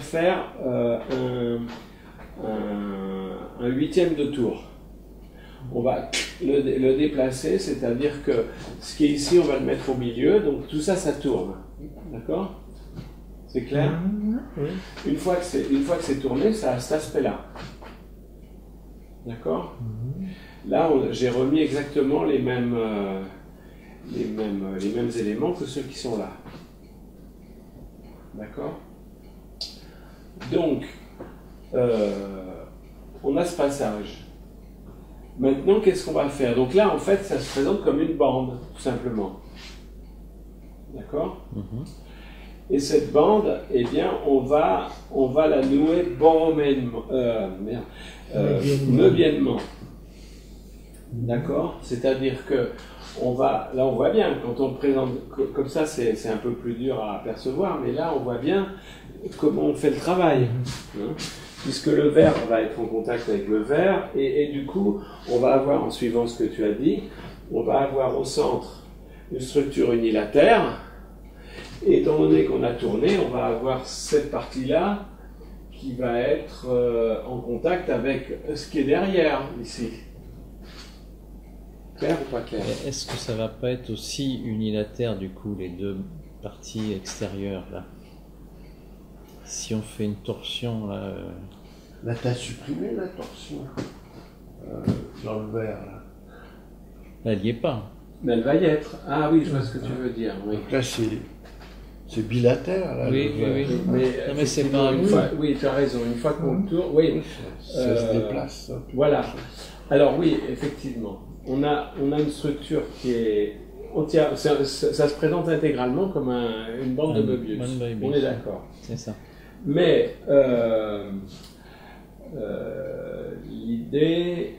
B: un huitième de tour. On va le déplacer, c'est-à-dire que ce qui est ici, on va le mettre au milieu, donc tout ça, ça tourne. D'accord ? C'est clair ?
D: Oui.
B: Une fois que c'est tourné, ça a cet aspect-là. D'accord ? Là, j'ai remis exactement les mêmes éléments que ceux qui sont là. D'accord ? Donc, on a ce passage. Maintenant, qu'est-ce qu'on va faire ? Donc là, en fait, ça se présente comme une bande, tout simplement. D'accord ? Et cette bande, eh bien, on va la nouer meubiennement. D'accord ? C'est-à-dire que là, on voit bien, quand on le présente comme ça, c'est un peu plus dur à apercevoir, mais là, on voit bien comment on fait le travail. Hein ? Puisque le verre va être en contact avec le verre, et du coup, on va avoir, en suivant ce que tu as dit, on va avoir au centre une structure unilatère, et étant donné qu'on a tourné, on va avoir cette partie-là qui va être en contact avec ce qui est derrière, ici. Clair ou pas clair ?
C: Est-ce que ça va pas être aussi unilatère, du coup, les deux parties extérieures, là ? Si on fait une torsion, là...
A: Là, tu as supprimé la torsion dans le verre. Là,
C: elle n'y est pas.
B: Mais elle va y être. Ah oui, je vois ce que tu veux dire. Oui,
A: donc là, c'est bilatère. Là,
C: oui,
A: le verre.
C: oui, oui.
B: mais,
C: Non, mais c'est pas
B: une fois, oui, tu as raison. Une fois qu'on tourne, oui.
A: Ça se déplace. Un peu.
B: Voilà. Alors oui, effectivement, on a une structure qui est entière. Ça se présente intégralement comme une bande de Möbius. On est d'accord.
C: C'est ça.
B: Mais l'idée,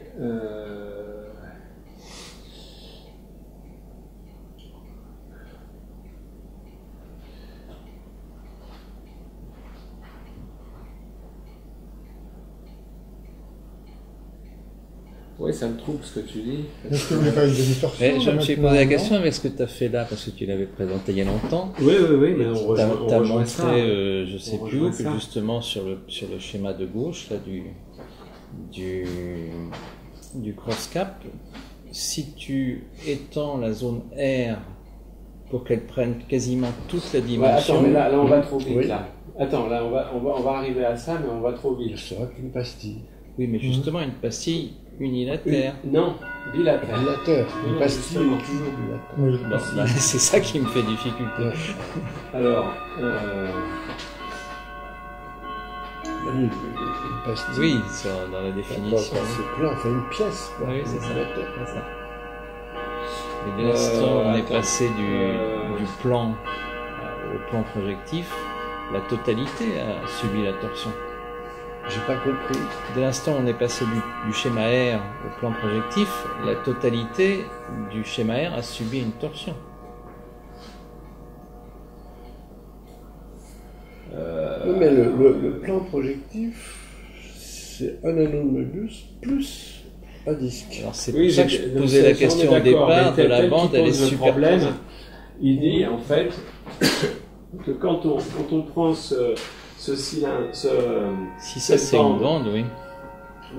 B: oui, ça me trouble ce que tu dis.
D: Est-ce que vous n'avez pas eu de distorsion?
C: Mais je me suis posé la
D: non
C: question avec ce que tu as fait là, parce que tu l'avais présenté il y a longtemps.
B: Oui, mais on
C: Tu
B: rejoint,
C: as
B: on rejoint
C: montré,
B: ça.
C: je sais
B: On
C: plus
B: rejoint
C: où, que
B: ça.
C: justement sur le schéma de gauche là, du cross-cap, si tu étends la zone R pour qu'elle prenne quasiment toute la
B: Ouais,
C: dimension...
B: attends, mais là, on va trop vite.
A: Oui.
B: Là. Attends, là, on va arriver à ça, mais on va trop vite.
A: Ce sera qu'une pastille.
C: Oui, mais justement une pastille unilatère.
B: Non, bilatère.
A: Bilatère. Une
B: Non,
A: pastille
B: justement.
A: est toujours bilatère.
D: Oui,
C: Bon, bah, c'est ça qui me fait difficulté.
B: Alors,
A: Une pastille.
C: Oui, dans la
A: Quand
C: définition.
A: c'est plein, on fait une pièce. Quoi.
C: Oui, c'est ça.
A: Bilatère.
C: C'est ça. Et dès l'instant où on est
B: attends.
C: passé du plan au plan projectif, la totalité a subi la torsion.
A: J'ai pas compris.
C: Dès l'instant où on est passé du schéma R au plan projectif, la totalité du schéma R a subi une torsion.
A: Oui, mais le plan projectif, c'est un anneau de Möbius plus un disque.
C: Alors c'est
B: oui,
C: pour ça que je
B: donc
C: posais la
B: ça, on est
C: question au
B: d'accord,
C: départ
B: mais
C: de la
B: tel
C: bande,
B: qu'il
C: elle est
B: pose le
C: super
B: problème, il dit en fait que quand on prend ce cylindre,
C: Si ça
B: cette
C: c'est une bande, oui.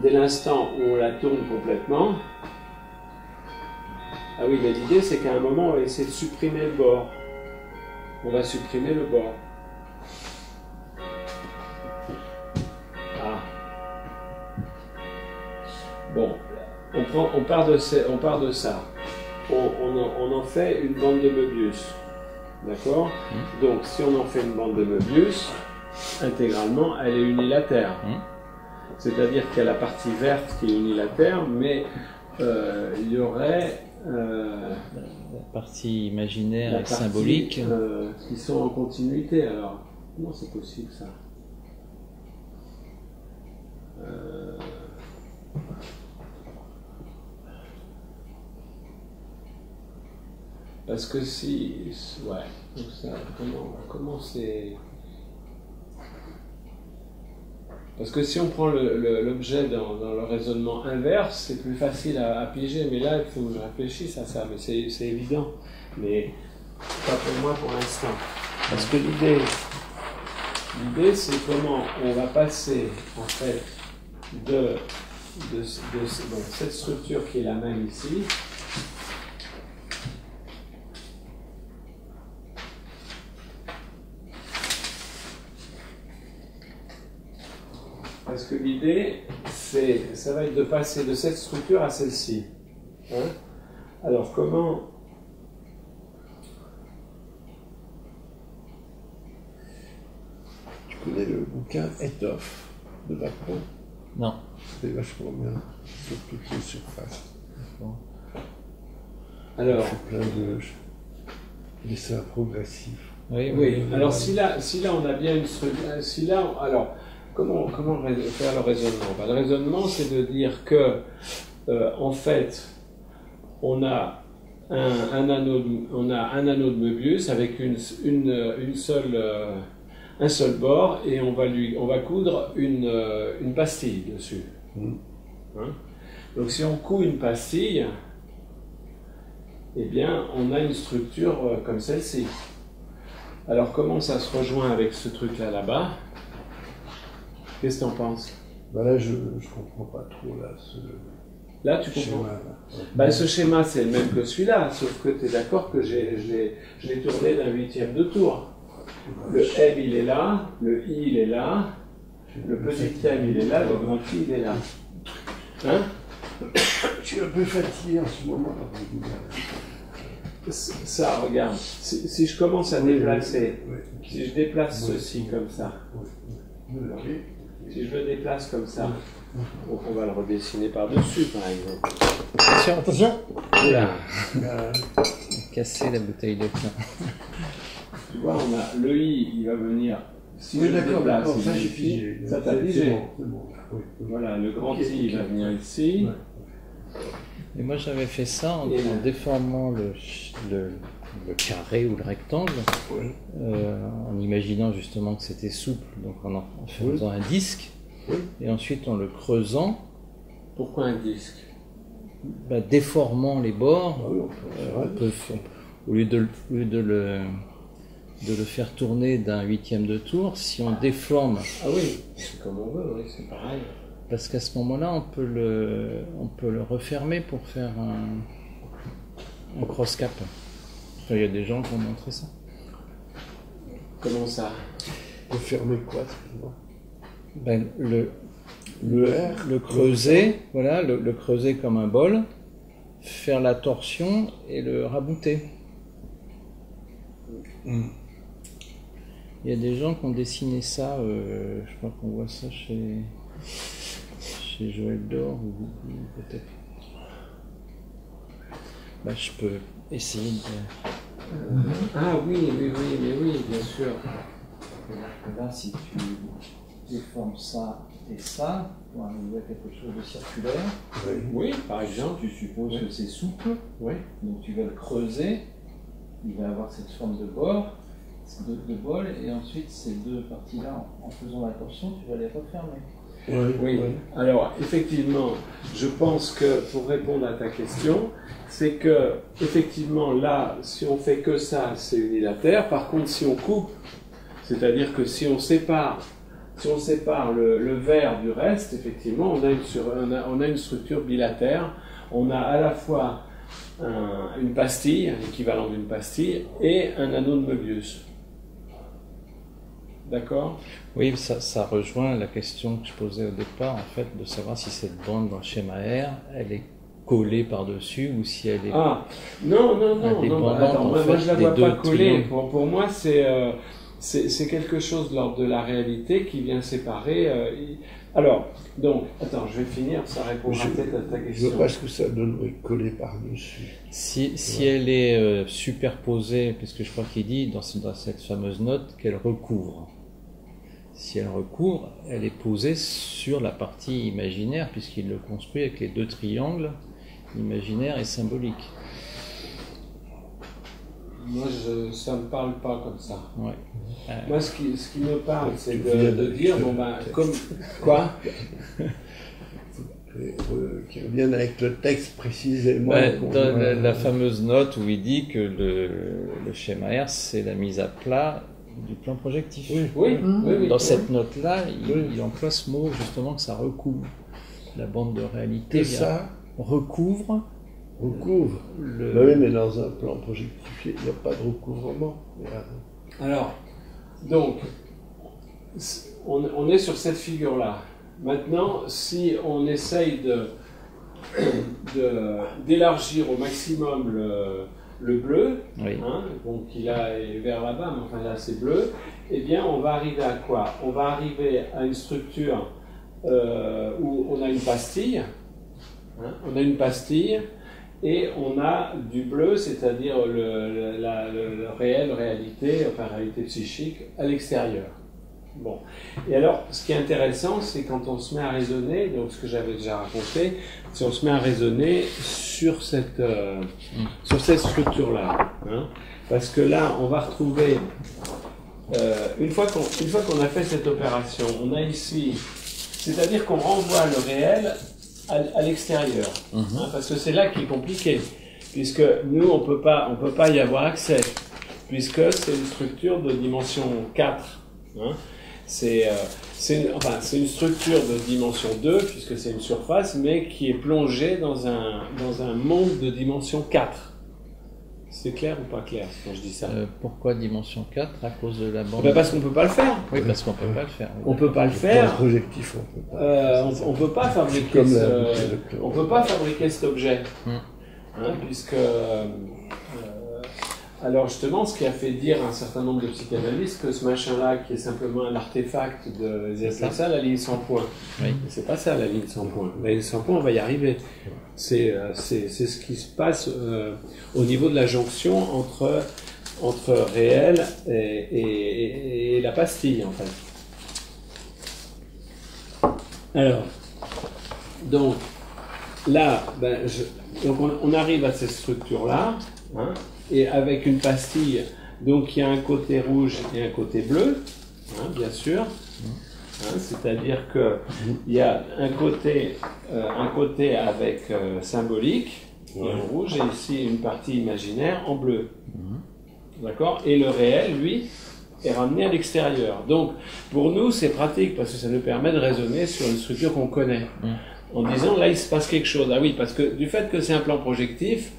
B: dès l'instant où on la tourne complètement, ah oui, mais l'idée c'est qu'à un moment on va essayer de supprimer le bord. On va supprimer le bord. Ah. Bon, on part de ça. On en fait une bande de Möbius. D'accord? Donc si on en fait une bande de Möbius, intégralement, elle est unilatère. C'est-à-dire qu'il y a la partie verte qui est unilatère, mais il y aurait
C: La partie imaginaire
B: la
C: et
B: partie,
C: symbolique.
B: qui sont en continuité. Alors, comment c'est possible ça? Parce que si... Ouais, donc ça, comment c'est... Parce que si on prend l'objet dans le raisonnement inverse, c'est plus facile à piéger, mais là, il faut que je réfléchisse à ça, mais c'est évident. Mais pas pour moi pour l'instant. Parce que l'idée, c'est comment on va passer, en fait, de donc, cette structure qui est la même ici, parce que l'idée, ça va être de passer de cette structure à celle-ci. Hein? Alors comment...
A: Tu connais le bouquin Étoffe de Macron?
C: Non.
A: C'était vachement bien sur toutes les surfaces.
B: Alors,
A: Il fait plein de dessins progressifs.
C: Oui,
B: oui. Alors si là on a bien une structure... Si là, alors, comment faire le raisonnement? Le raisonnement, c'est de dire que, en fait, on a un anneau de Möbius avec un seul bord, et on va coudre une pastille dessus. Hein? Donc si on coud une pastille, eh bien on a une structure comme celle-ci. Alors comment ça se rejoint avec ce truc-là là-bas? Qu'est-ce que tu en penses?
A: Ben là, je comprends pas trop là,
B: Là, tu comprends?
A: schéma. Là.
B: Ben, ce schéma, c'est le même que celui-là, sauf que tu es d'accord que je l'ai tourné d'un huitième de tour. Le M il est là, le I il est là, le petit M il est là, le grand I il est là. Hein?
A: Je suis un peu fatigué en ce moment.
B: Ça, regarde, si je commence à déplacer, si je déplace ceci comme ça, si je le déplace comme ça, donc on va le redessiner par-dessus par exemple.
C: Attention.
B: Oula,
C: Casser la bouteille de vin.
B: tu vois, on a le I, il va venir, si
A: Oui,
B: je le
A: d'accord,
B: déplace,
A: d'accord,
B: il
A: ça
B: vient
A: j'ai
B: ici.
A: pigé.
B: Ça t'a pigé.
A: C'est bon. Oui.
B: Voilà, le grand
A: Ok,
B: I il va
A: ok.
B: venir ici.
C: Et moi j'avais fait ça en déformant le carré ou le rectangle,
A: Oui.
C: en imaginant justement que c'était souple, donc en faisant un disque, et ensuite en le creusant,
B: Pourquoi un disque?
C: déformant les bords,
A: Ah oui, on peut faire un
C: au lieu de le faire tourner d'un huitième de tour, si on déforme,
B: Ah oui, c'est comme on veut, oui, c'est pareil.
C: parce qu'à ce moment-là on peut le refermer pour faire un cross-cap. Enfin, il y a des gens qui ont montré ça.
B: Comment ça?
A: Vous fermez quoi, excuse-moi?
C: Le
A: R,
C: le creuser, voilà, le creuser comme un bol, faire la torsion et le rabouter. Il y a des gens qui ont dessiné ça, je crois qu'on voit ça chez Joël Dor, ou peut-être. Je peux essayer de...
B: Ah oui, bien sûr.
C: Là, si tu déformes ça et ça, pour arriver à quelque chose de circulaire,
B: Oui, par exemple.
C: tu supposes que c'est souple,
B: Oui.
C: donc tu vas le creuser, il va avoir cette forme de bord, de bol, et ensuite ces deux parties-là, en faisant la torsion, tu vas les refermer.
B: Oui. Alors, effectivement, je pense que pour répondre à ta question, c'est que, effectivement, là, si on fait que ça, c'est unilatère. Par contre, si on coupe, c'est-à-dire que si on sépare le verre du reste, effectivement, on a une structure bilatère. On a à la fois une pastille, l'équivalent d'une pastille, et un anneau de Möbius. D'accord?
C: Oui, ça rejoint la question que je posais au départ, en fait, de savoir si cette bande dans le schéma R, elle est collée par-dessus ou si elle est...
B: Ah, non,
C: indépendante,
B: attends,
C: en
B: moi
C: fait,
B: je la
C: des
B: vois
C: deux
B: pas collée.
C: triangles.
B: Pour moi, c'est quelque chose de l'ordre de la réalité qui vient séparer. Alors, donc, attends, je vais finir, ça répondra peut-être à ta
A: Je
B: question.
A: vois pas ce que ça donnerait collé par-dessus.
C: Si elle est superposée, puisque je crois qu'il dit dans cette fameuse note qu'elle recouvre. Si elle recouvre, elle est posée sur la partie imaginaire, puisqu'il le construit avec les deux triangles, imaginaire et symbolique.
B: Moi, ça me parle pas comme ça.
C: Ouais.
B: Moi, ce qui me parle, c'est
A: Tu viens
B: de
A: de
B: dire,
A: faire
B: bon
A: le
B: ben,
A: texte.
B: comme... Quoi?
A: Qui reviennent avec le texte précisément.
C: Dans la fameuse note où il dit que le schéma R, c'est la mise à plat du plan projectif.
B: Oui.
C: Dans cette note-là, il emploie ce mot justement que ça recouvre. La bande de réalité
A: Que ça
C: recouvre
A: recouvre.
C: le...
A: Oui, mais dans un plan projectifié, il n'y a pas de recouvrement.
B: Alors, donc, on est sur cette figure-là. Maintenant, si on essaye d'élargir au maximum le bleu,
C: Oui.
B: donc il est vers là-bas, mais enfin là c'est bleu, eh bien on va arriver à quoi? On va arriver à une structure où on a une pastille, on a une pastille, et on a du bleu, c'est-à-dire la réalité, enfin réalité psychique, à l'extérieur. Bon. Et alors, ce qui est intéressant, c'est quand on se met à raisonner, donc ce que j'avais déjà raconté, si on se met à raisonner sur cette structure-là. Parce que là, on va retrouver, une fois qu'on a fait cette opération, on a ici, c'est-à-dire qu'on renvoie le réel à l'extérieur. Parce que c'est là qui est compliqué. Puisque nous, on peut pas y avoir accès. Puisque c'est une structure de dimension 4. C'est une structure de dimension 2, puisque c'est une surface, mais qui est plongée dans un monde de dimension 4. C'est clair ou pas clair quand je dis ça?
C: Pourquoi dimension 4? À cause de la bande.
B: Ben parce qu'on peut pas le faire.
C: Oui, parce qu'on peut pas le faire.
B: On peut pas le faire.
A: Projectif,
B: On peut pas fabriquer. On peut pas fabriquer cet objet, hein, puisque. Alors justement, ce qui a fait dire à un certain nombre de psychanalystes que ce machin-là, qui est simplement un artefact de c'est ça la ligne sans point.
C: Oui.
B: C'est pas ça la ligne sans point. La ligne sans point, on va y arriver. C'est ce qui se passe au niveau de la jonction entre réel et la pastille, en fait. Alors, donc là, donc on arrive à cette structure-là, hein, et avec une pastille, donc il y a un côté rouge et un côté bleu, hein, bien sûr. Hein, c'est-à-dire qu'il y a un côté avec symbolique, en rouge, et ici une partie imaginaire en bleu. D'accord? Et le réel, lui, est ramené à l'extérieur. Donc, pour nous, c'est pratique, parce que ça nous permet de raisonner sur une structure qu'on connaît. En disant, là, il se passe quelque chose. Ah oui, parce que du fait que c'est un plan projectif,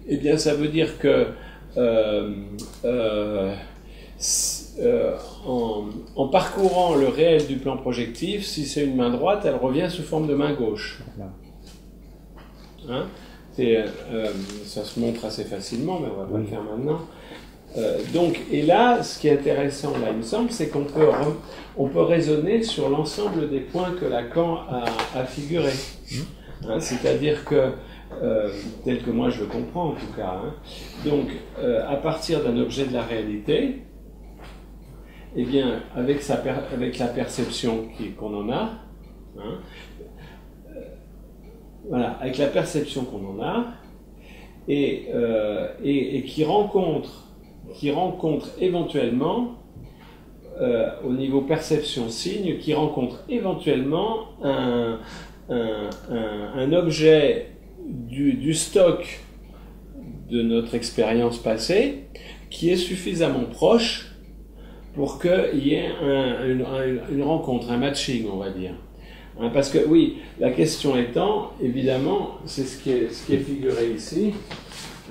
B: eh bien, ça veut dire que en parcourant le réel du plan projectif, si c'est une main droite, elle revient sous forme de main gauche. Hein? Ça se montre assez facilement, mais on va pas le faire maintenant. Donc, et là, ce qui est intéressant, là, il me semble, c'est qu'on peut raisonner sur l'ensemble des points que Lacan a figurés. Hein, c'est-à-dire que tel que moi je le comprends en tout cas. Hein. Donc, à partir d'un objet de la réalité, eh bien, avec la perception qu'on en a, hein, voilà, avec la perception qu'on en a, et qui rencontre éventuellement, au niveau perception-signe, qui rencontre éventuellement un objet du stock de notre expérience passée qui est suffisamment proche pour qu'il y ait une rencontre, un matching, on va dire. Hein, parce que oui, la question étant, évidemment, c'est ce qui est figuré ici,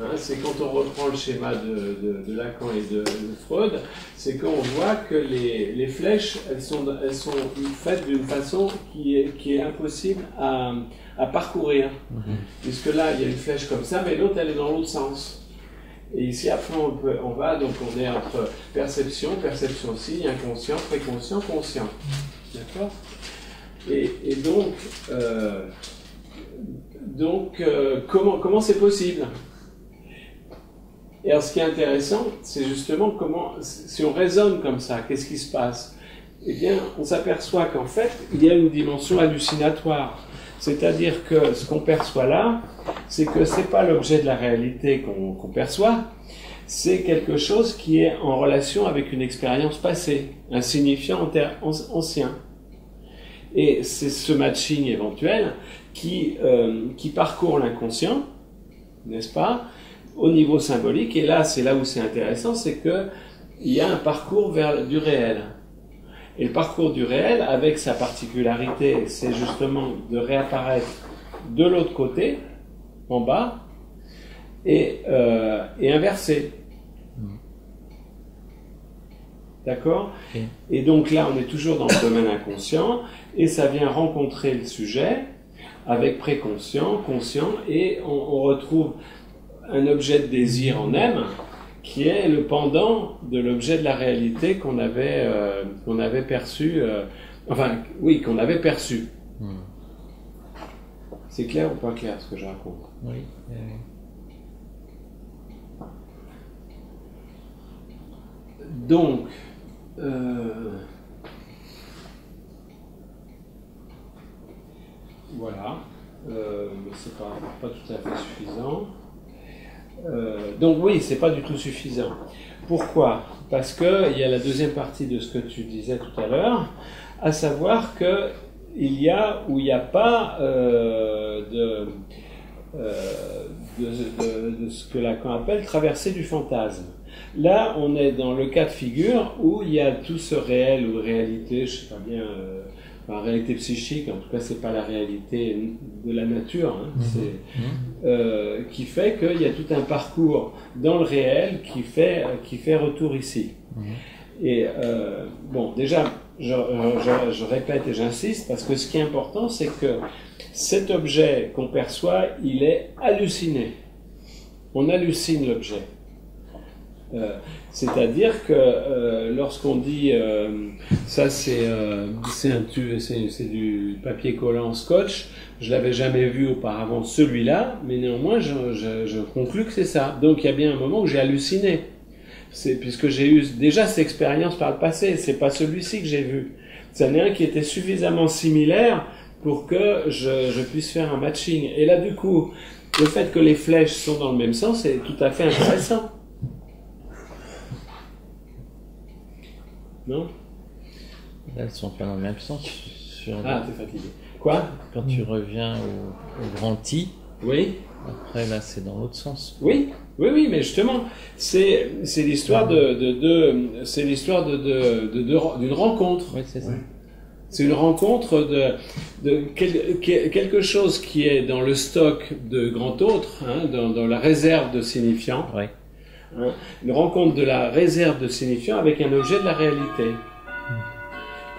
B: hein, c'est quand on reprend le schéma de Lacan et de Freud, c'est qu'on voit que les flèches, elles sont faites d'une façon qui est impossible à parcourir. Puisque là, il y a une flèche comme ça, mais l'autre, elle est dans l'autre sens. Et ici, après, on est entre perception, signe, inconscient, préconscient, conscient. D'accord? Et donc, comment c'est possible? Et alors, ce qui est intéressant, c'est justement si on raisonne comme ça, qu'est-ce qui se passe? Eh bien, on s'aperçoit qu'en fait, il y a une dimension hallucinatoire. C'est-à-dire que ce qu'on perçoit là, c'est que c'est pas l'objet de la réalité qu'on perçoit, c'est quelque chose qui est en relation avec une expérience passée, un signifiant ancien. Et c'est ce matching éventuel qui parcourt l'inconscient, n'est-ce pas, au niveau symbolique. Et là, c'est là où c'est intéressant, c'est qu'il y a un parcours vers du réel. Et le parcours du réel, avec sa particularité, c'est justement de réapparaître de l'autre côté, en bas, et inversé. D'accord? Et donc là, on est toujours dans le domaine inconscient, et ça vient rencontrer le sujet avec préconscient, conscient, et on retrouve un objet de désir en M, qui est le pendant de l'objet de la réalité qu'on avait perçu, qu'on avait perçu. C'est clair ou pas clair ce que je raconte?
C: Oui.
B: Donc, voilà, mais c'est pas tout à fait suffisant. Donc oui, c'est pas du tout suffisant. Pourquoi? Parce qu'il y a la deuxième partie de ce que tu disais tout à l'heure, à savoir que il y a ou il n'y a pas de ce que Lacan appelle traversée du fantasme. Là, on est dans le cas de figure où il y a tout ce réel ou réalité, je ne sais pas bien enfin, réalité psychique, en tout cas c'est pas la réalité de la nature, c'est, qui fait qu'il y a tout un parcours dans le réel qui fait retour ici. Et bon, déjà, je répète et j'insiste, parce que ce qui est important, c'est que cet objet qu'on perçoit, il est halluciné. On hallucine l'objet. C'est-à-dire que lorsqu'on dit ça c'est du papier collant scotch, je l'avais jamais vu auparavant celui-là, mais néanmoins je conclus que c'est ça. Donc il y a bien un moment où j'ai halluciné. Puisque j'ai eu déjà cette expérience par le passé, c'est pas celui-ci que j'ai vu. C'en est un qui était suffisamment similaire pour que je puisse faire un matching. Et là du coup, le fait que les flèches sont dans le même sens est tout à fait intéressant. Non?
C: Là, elles sont pas dans le même sens.
B: Ah, t'es fatigué. Quoi?
C: Quand tu reviens au grand I,
B: oui.
C: Après, là, c'est dans l'autre sens.
B: Oui, mais justement, c'est l'histoire c'est l'histoire d'une rencontre.
C: Oui, c'est ça. Oui.
B: C'est une rencontre de quelque chose qui est dans le stock de grand autre, dans la réserve de signifiant.
C: Oui.
B: Une rencontre de la réserve de signifiant avec un objet de la réalité.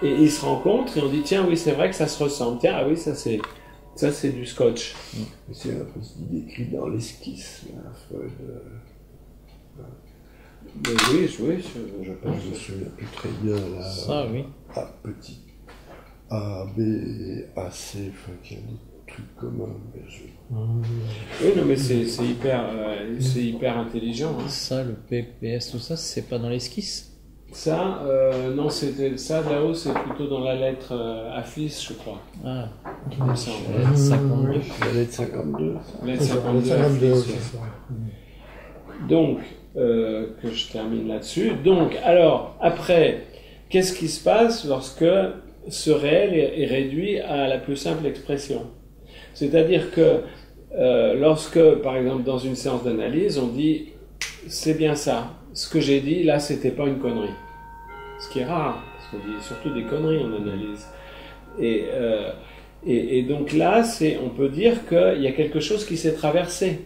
B: Et ils se rencontrent et on dit tiens oui c'est vrai que ça se ressemble. Tiens ah oui ça c'est du scotch.
A: C'est un peu décrit dans l'esquisse.
B: Oui, je pense.
A: Je me souviens plus très bien là.
C: Ça oui.
A: A petit, A, B, A, C, enfin qu'il y a des trucs communs.
B: Oui, non, mais c'est hyper intelligent.
C: Ça, le PPS, tout ça, c'est pas dans l'esquisse?
B: Ça, non, c'était ça là-haut, c'est plutôt dans la lettre Aflis, je crois.
C: Ah,
B: comme ça.
C: La lettre 52.
A: La lettre 52.
B: La lettre 52 Aflis. Donc, que je termine là-dessus. Donc, alors, après, qu'est-ce qui se passe lorsque ce réel est réduit à la plus simple expression? C'est-à-dire que lorsque, par exemple, dans une séance d'analyse, on dit « c'est bien ça, ce que j'ai dit, là, c'était pas une connerie ». Ce qui est rare, parce qu'on dit surtout des conneries en analyse. Et donc là, on peut dire qu'il y a quelque chose qui s'est traversé.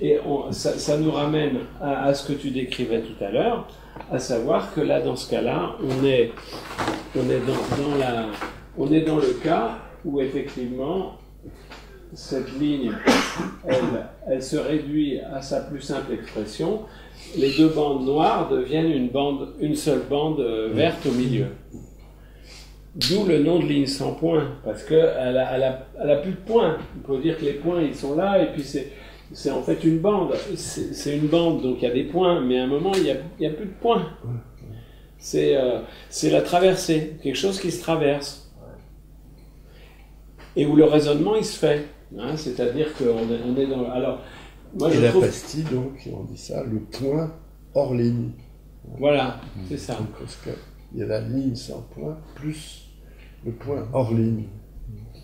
B: Et ça nous ramène à ce que tu décrivais tout à l'heure, à savoir que là, dans ce cas-là, on est dans le cas où, effectivement, cette ligne, elle se réduit à sa plus simple expression. Les deux bandes noires deviennent une seule bande verte au milieu. D'où le nom de ligne sans point, parce qu'elle a plus de points. On peut dire que les points, ils sont là, et puis c'est en fait une bande. C'est une bande, donc il y a des points, mais à un moment, il n'y a plus de points. C'est la traversée, quelque chose qui se traverse. Et où le raisonnement, il se fait. C'est-à-dire qu'on est dans... Alors, moi,
A: et la pastille, donc, on dit ça, le point hors ligne.
B: Voilà, c'est ça.
A: Donc, parce qu'il y a la ligne sans point, plus le point hors ligne.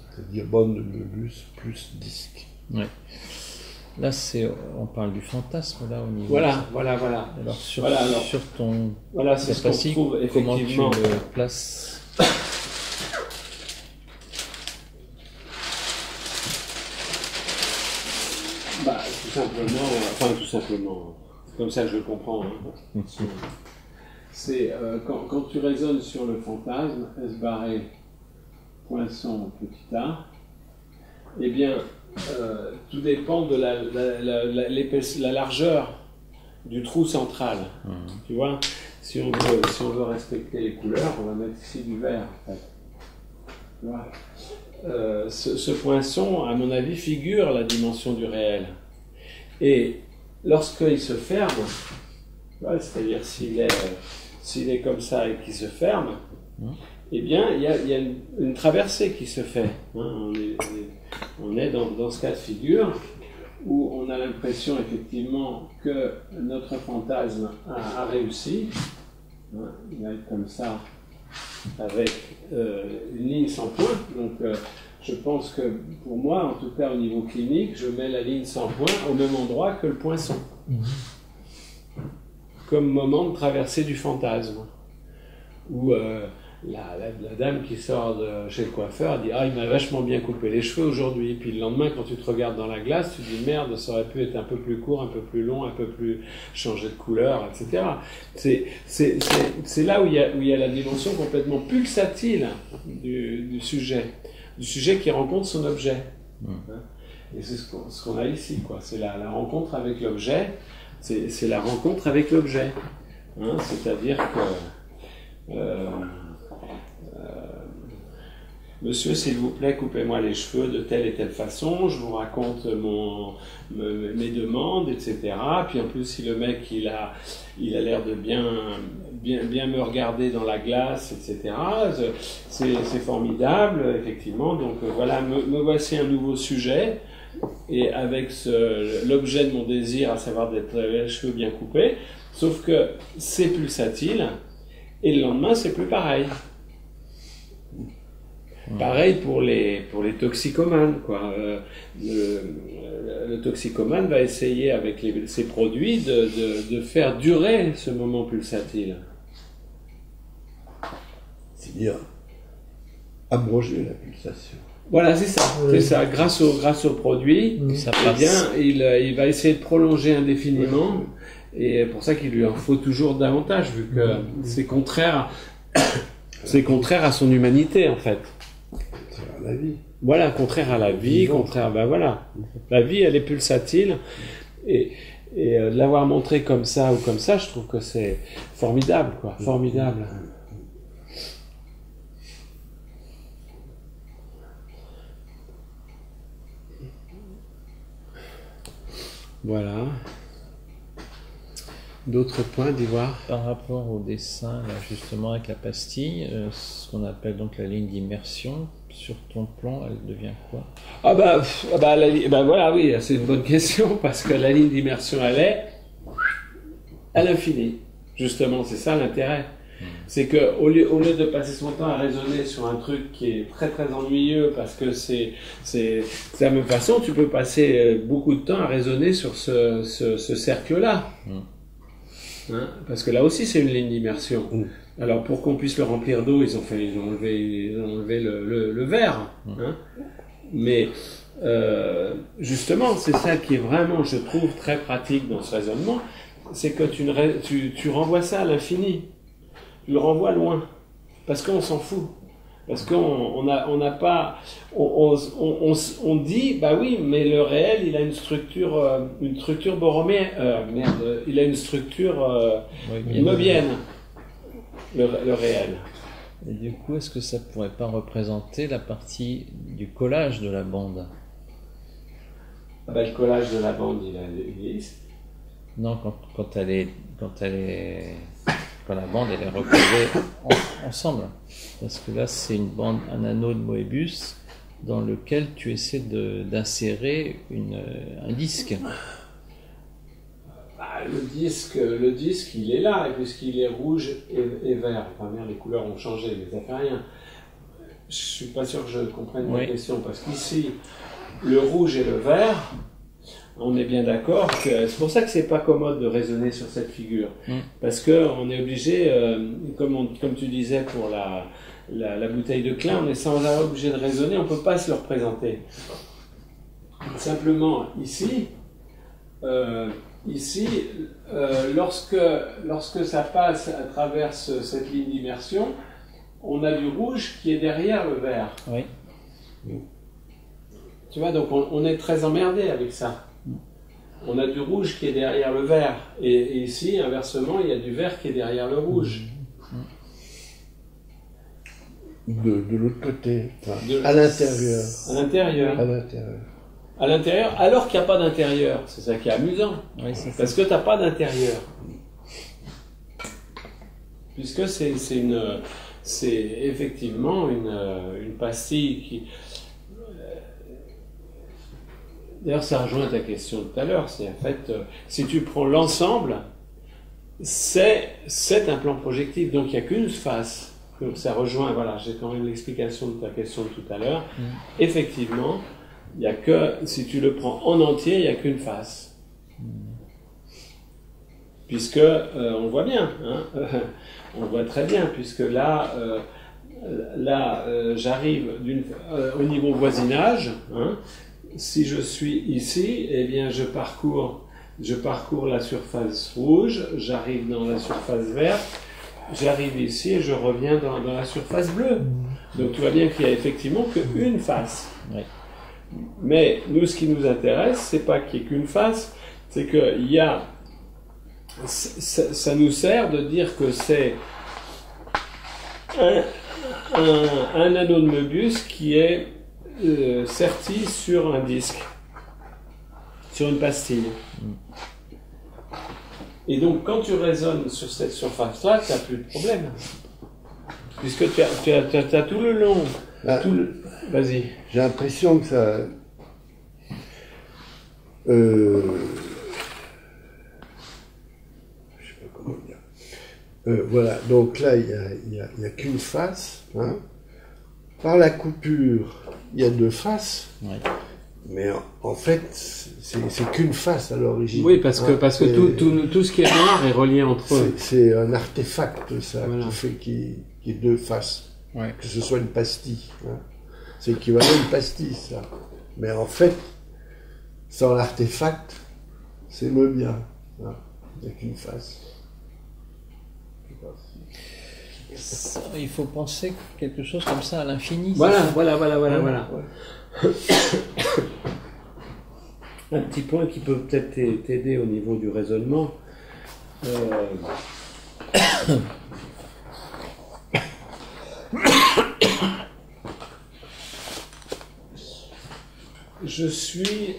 A: C'est-à-dire bande de bus plus disque.
C: Oui. Là, on parle du fantasme, là, au niveau.
B: Voilà.
C: Alors, sur ton...
B: Voilà, c'est ce qu'on trouve,
C: comment
B: effectivement.
C: tu le places?
B: Tout simplement, c'est comme ça que je le comprends. C'est quand tu raisonnes sur le fantasme, S barré, poinçon, petit a, eh bien, tout dépend de la largeur du trou central. Tu vois, si on veut respecter les couleurs, on va mettre ici du vert, en fait. Tu vois, ce poinçon, à mon avis, figure la dimension du réel. Et lorsqu'il se ferme, c'est-à-dire s'il est comme ça et qu'il se ferme, eh bien, il y a une traversée qui se fait. On est dans ce cas de figure où on a l'impression effectivement que notre fantasme a réussi. Il va être comme ça, avec une ligne sans point. Donc, je pense que, pour moi, en tout cas au niveau clinique, je mets la ligne sans point au même endroit que le poinçon. Comme moment de traversée du fantasme. Où la dame qui sort de chez le coiffeur dit « Ah, il m'a vachement bien coupé les cheveux aujourd'hui ». Puis le lendemain, quand tu te regardes dans la glace, tu te dis « Merde, ça aurait pu être un peu plus court, un peu plus long, un peu plus changé de couleur, etc. » C'est là où il y a la dimension complètement pulsatile du sujet qui rencontre son objet. Et c'est ce qu'on a ici, quoi. C'est la rencontre avec l'objet, c'est la rencontre avec l'objet. Hein, c'est-à-dire que monsieur, s'il vous plaît, coupez-moi les cheveux de telle et telle façon, je vous raconte mes demandes, etc. Puis en plus, si le mec, il a l'air de bien me regarder dans la glace, etc., c'est formidable, effectivement. Donc voilà, me voici un nouveau sujet, et avec l'objet de mon désir, à savoir d'être les cheveux bien coupés, sauf que c'est pulsatile, et le lendemain, c'est plus pareil. Pareil pour les toxicomanes, quoi. Le toxicomane va essayer avec ses produits de faire durer ce moment pulsatile.
A: C'est-à-dire abroger la pulsation.
B: Voilà, c'est ça.
D: Oui.
B: C'est ça. Grâce au produit,
C: Ça
B: eh
C: passe.
B: bien, il va essayer de prolonger indéfiniment. Et pour ça qu'il lui en faut toujours davantage, vu que c'est contraire à son humanité, en fait.
A: C'est la vie.
B: Voilà, contraire à la vie, contraire, ben voilà. La vie, elle est pulsatile, et de l'avoir montré comme ça ou comme ça, je trouve que c'est formidable, quoi, formidable. Voilà. D'autres points d'Ivoire?
C: Par rapport au dessin, là, justement, avec la pastille, ce qu'on appelle donc la ligne d'immersion, sur ton plan, elle devient quoi?
B: Voilà, oui, c'est une bonne question, parce que la ligne d'immersion, elle est à l'infini. Justement, c'est ça l'intérêt. C'est que au lieu de passer son temps à raisonner sur un truc qui est très très ennuyeux, parce que c'est de la même façon, tu peux passer beaucoup de temps à raisonner sur ce cercle-là. Hein, parce que là aussi c'est une ligne d'immersion. Alors pour qu'on puisse le remplir d'eau, ils ont enlevé le verre. Hein. Mais justement, c'est ça qui est vraiment, je trouve, très pratique dans ce raisonnement, c'est que tu renvoies ça à l'infini. Tu le renvoies loin. Parce qu'on s'en fout. Parce qu'on n'a pas... On dit, bah oui, mais le réel, il a une structure borroméenne. Il a une structure mobienne, le réel.
C: Et du coup, est-ce que ça pourrait pas représenter la partie du collage de la bande?
B: Le collage de la bande, il existe.
C: Non, quand la bande elle est recollée ensemble. Parce que là, c'est un anneau de Moebius dans lequel tu essaies d'insérer un disque.
B: Le disque, il est là, et puisqu'il est rouge et vert. Enfin, merde, les couleurs ont changé, mais ça fait rien. Je suis pas sûr que je comprenne la question, parce qu'ici, le rouge et le vert, on est bien d'accord que c'est pour ça que c'est pas commode de raisonner sur cette figure, parce que on est obligé, comme tu disais pour la bouteille de Klein, on est sans arrêt obligé de raisonner, on peut pas se le représenter. Simplement ici, lorsque ça passe à travers cette ligne d'immersion, on a du rouge qui est derrière le vert.
C: Oui.
B: Tu vois, donc on est très emmerdé avec ça. On a du rouge qui est derrière le vert. Et ici, inversement, il y a du vert qui est derrière le rouge.
A: De l'autre côté, à l'intérieur.
B: À l'intérieur.
A: À l'intérieur.
B: À l'intérieur, alors qu'il n'y a pas d'intérieur. C'est ça qui est amusant.
C: Oui, c'est
B: parce que tu n'as pas d'intérieur. Puisque c'est effectivement une pastille qui... D'ailleurs, ça rejoint ta question de tout à l'heure. C'est en fait, si tu prends l'ensemble, c'est un plan projectif. Donc, il n'y a qu'une face. Donc, ça rejoint, voilà, j'ai quand même l'explication de ta question de tout à l'heure. Effectivement, il n'y a que, si tu le prends en entier, il n'y a qu'une face. Puisque, on le voit bien, hein, on le voit très bien, puisque là, là, j'arrive au niveau voisinage. Hein. Si je suis ici, eh bien, je parcours la surface rouge, j'arrive dans la surface verte, j'arrive ici et je reviens dans la surface bleue. Donc, tu vois bien qu'il n'y a effectivement qu'une face.
C: Oui.
B: Mais nous, ce qui nous intéresse, c'est pas qu'il n'y ait qu'une face, c'est qu'il y a... Ça nous sert de dire que c'est un anneau de Möbius qui est serti sur un disque, sur une pastille. Et donc, quand tu raisonnes sur cette surface-là, tu n'as plus de problème. Puisque tu as tout le long... Vas-y.
A: J'ai l'impression que ça... je sais pas comment dire. Voilà, donc là, il y a qu'une face. Hein. Par la coupure, il y a deux faces.
C: Oui.
A: Mais en fait, c'est qu'une face à l'origine.
B: Oui, parce que tout ce qui est noir est relié entre eux.
A: C'est un artefact, ça,
B: voilà.
A: qui fait qu'il y ait deux faces.
C: Ouais.
A: Que ce soit une pastille. Hein. C'est équivalent à une pastille, ça. Mais en fait, sans l'artefact, c'est le bien. Hein. Il n'y a qu'une face.
C: Il faut penser quelque chose comme ça à l'infini.
B: Voilà.
A: Ouais.
B: Un petit point qui peut peut-être t'aider au niveau du raisonnement. Je suis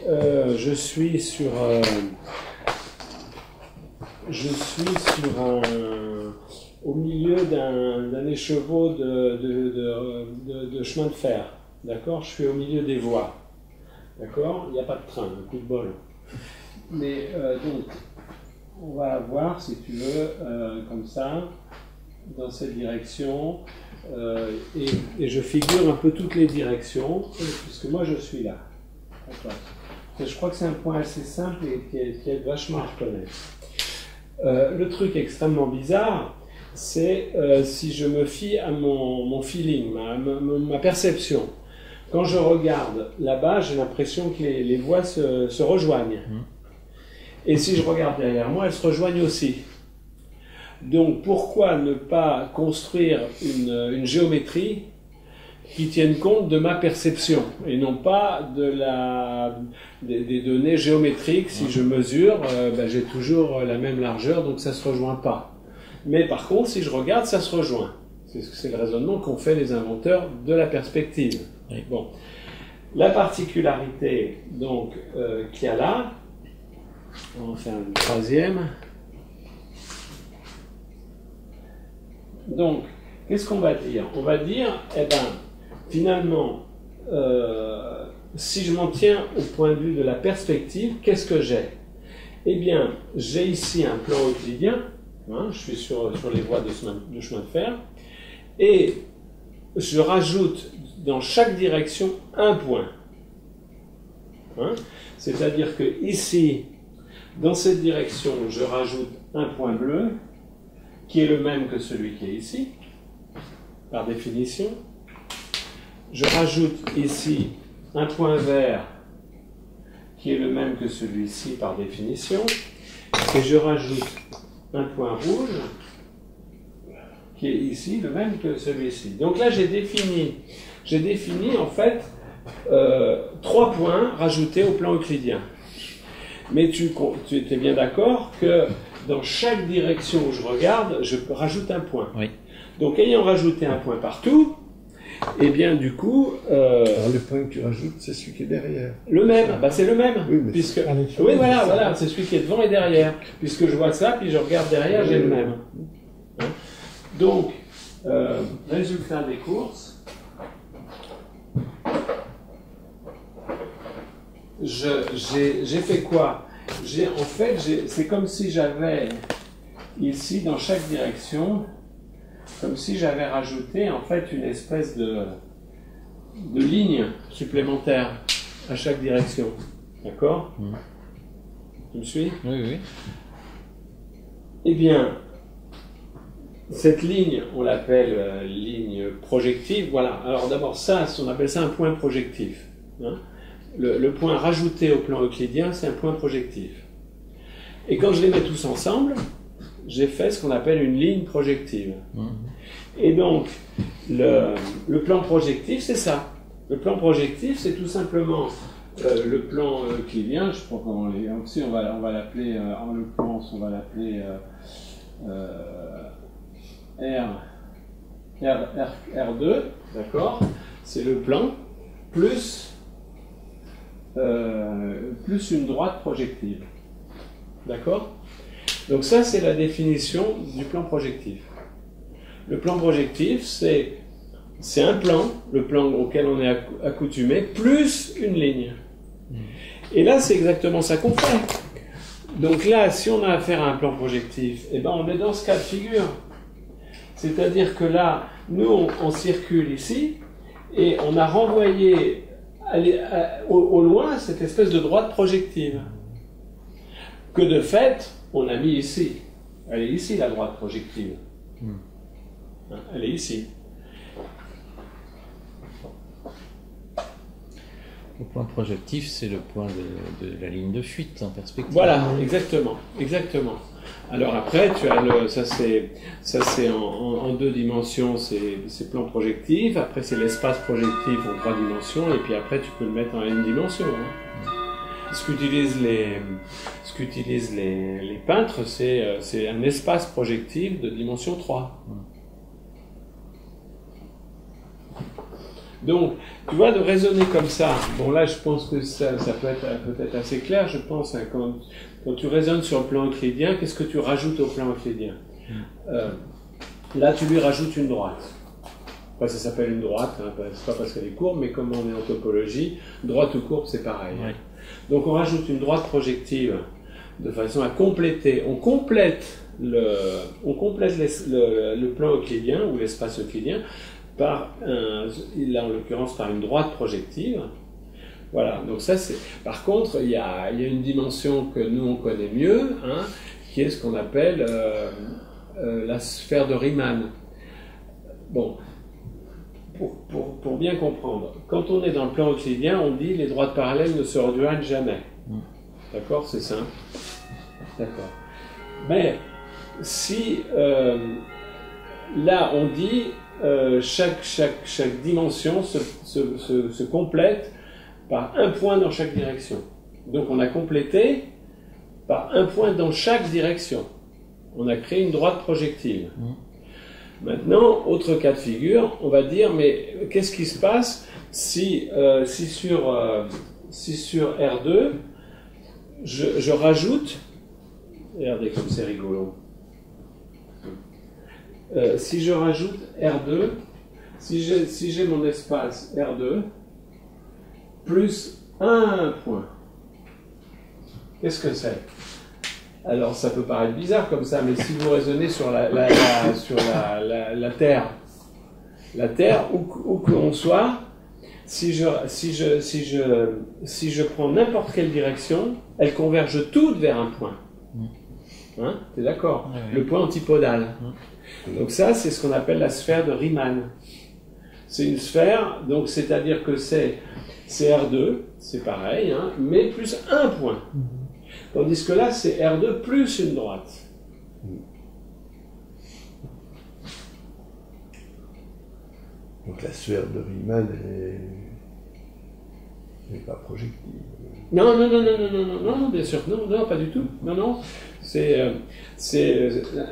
B: au milieu d'un écheveau de chemin de fer. D'accord? Je suis au milieu des voies. D'accord? Il n'y a pas de train, un coup de bol. Mais donc, on va avoir, si tu veux, comme ça, dans cette direction, et je figure un peu toutes les directions, puisque moi je suis là. D'accord. Je crois que c'est un point assez simple et qui est vachement à reconnaître. Le truc extrêmement bizarre, c'est si je me fie à mon feeling, ma perception. Quand je regarde là-bas, j'ai l'impression que les voies se rejoignent. Et si je regarde derrière moi, elles se rejoignent aussi. Donc pourquoi ne pas construire une géométrie qui tienne compte de ma perception et non pas des données géométriques? Si je mesure, j'ai toujours la même largeur, donc ça ne se rejoint pas. Mais par contre, si je regarde, ça se rejoint. C'est le raisonnement qu'ont fait les inventeurs de la perspective.
C: Oui.
B: Bon. La particularité donc qu'il y a là, on va en faire une troisième. Donc, qu'est-ce qu'on va dire? On va dire, finalement, si je m'en tiens au point de vue de la perspective, qu'est-ce que j'ai? Eh bien, j'ai ici un plan euclidien, hein, je suis sur les voies de chemin de fer, et je rajoute dans chaque direction un point. Hein, c'est-à-dire que ici, dans cette direction, je rajoute un point bleu, qui est le même que celui qui est ici, par définition. Je rajoute ici un point vert, qui est le même que celui-ci, par définition. Et je rajoute un point rouge, qui est ici le même que celui-ci. Donc là, j'ai défini en fait 3 points rajoutés au plan euclidien. Mais tu es bien d'accord que dans chaque direction où je regarde, je rajoute un point.
C: Oui.
B: Donc ayant rajouté un point partout, et bien du coup...
A: Alors le point que tu rajoutes, c'est celui qui est derrière.
B: Le même, c'est le même.
A: Oui, mais
B: puisque...
D: c'est-
B: oui, voilà, c'est celui qui est devant et derrière. Puisque je vois ça, puis je regarde derrière, j'ai le même. Hein? Donc, résultat des courses. J'ai fait quoi? C'est comme si j'avais ici, dans chaque direction, comme si j'avais rajouté en fait une espèce de ligne supplémentaire à chaque direction. D'accord? Tu me suis?
C: Oui, oui.
B: Eh bien, cette ligne, on l'appelle ligne projective. Voilà. Alors d'abord, ça, on appelle ça un point projectif. Hein. Le point rajouté au plan euclidien, c'est un point projectif. Et quand je les mets tous ensemble, j'ai fait ce qu'on appelle une ligne projective. Et donc, le plan projectif, c'est ça. Le plan projectif, c'est tout simplement le plan euclidien. Je crois qu'on va l'appeler, en l'occurrence, on va l'appeler R2, d'accord? C'est le plan plus une droite projective. D'accord? Donc ça, c'est la définition du plan projectif. Le plan projectif, c'est un plan, le plan auquel on est accoutumé, plus une ligne. Et là, c'est exactement ça qu'on fait. Donc là, si on a affaire à un plan projectif, eh ben, on est dans ce cas de figure. C'est-à-dire que là, nous, on circule ici, et on a renvoyé au loin cette espèce de droite projective. Que de fait, on a mis ici. Elle est ici, la droite projective. Elle est ici.
C: Le point projectif, c'est le point de la ligne de fuite en perspective.
B: Voilà, exactement, exactement. Alors après, tu as ça c'est en deux dimensions, c'est plan projectif. Après, c'est l'espace projectif en 3 dimensions, et puis après, tu peux le mettre en n dimensions. Hein. Ce qu'utilisent les peintres, c'est un espace projectif de dimension 3. Donc, tu vois, de raisonner comme ça, bon là je pense que ça peut être assez clair, je pense, hein, quand tu raisonnes sur le plan euclidien, qu'est-ce que tu rajoutes au plan euclidien? Là, tu lui rajoutes une droite. Enfin, ça s'appelle une droite, hein, c'est pas parce qu'elle est courbe, mais comme on est en topologie, droite ou courbe, c'est pareil. Hein. Donc on rajoute une droite projective de façon à compléter, on complète le plan euclidien ou l'espace euclidien par là en l'occurrence par une droite projective. Voilà, donc ça c'est. Par contre, il y a une dimension que nous on connaît mieux, hein, qui est ce qu'on appelle la sphère de Riemann. Bon, pour bien comprendre, quand on est dans le plan euclidien, on dit les droites parallèles ne se rejoignent jamais. D'accord, c'est simple. D'accord. Mais si là on dit chaque dimension se complète par un point dans chaque direction. Donc on a complété par un point dans chaque direction. On a créé une droite projective. Maintenant, autre cas de figure, on va dire, mais qu'est-ce qui se passe si sur R2, je rajoute, regardez comme c'est rigolo, si je rajoute R2, si j'ai mon espace R2, plus un point, qu'est-ce que c'est? Alors ça peut paraître bizarre comme ça, mais si vous raisonnez sur la Terre, où que l'on soit, si je prends n'importe quelle direction, elles convergent toutes vers un point. Hein, t'es d'accord? Oui. Le point antipodal. Donc ça, c'est ce qu'on appelle la sphère de Riemann. C'est une sphère, donc c'est-à-dire que c'est R2, c'est pareil, hein, mais plus un point. Tandis que là, c'est R2 plus une droite.
A: Donc la sphère de Riemann n'est pas projective.
B: Non, bien sûr, non, pas du tout. Non,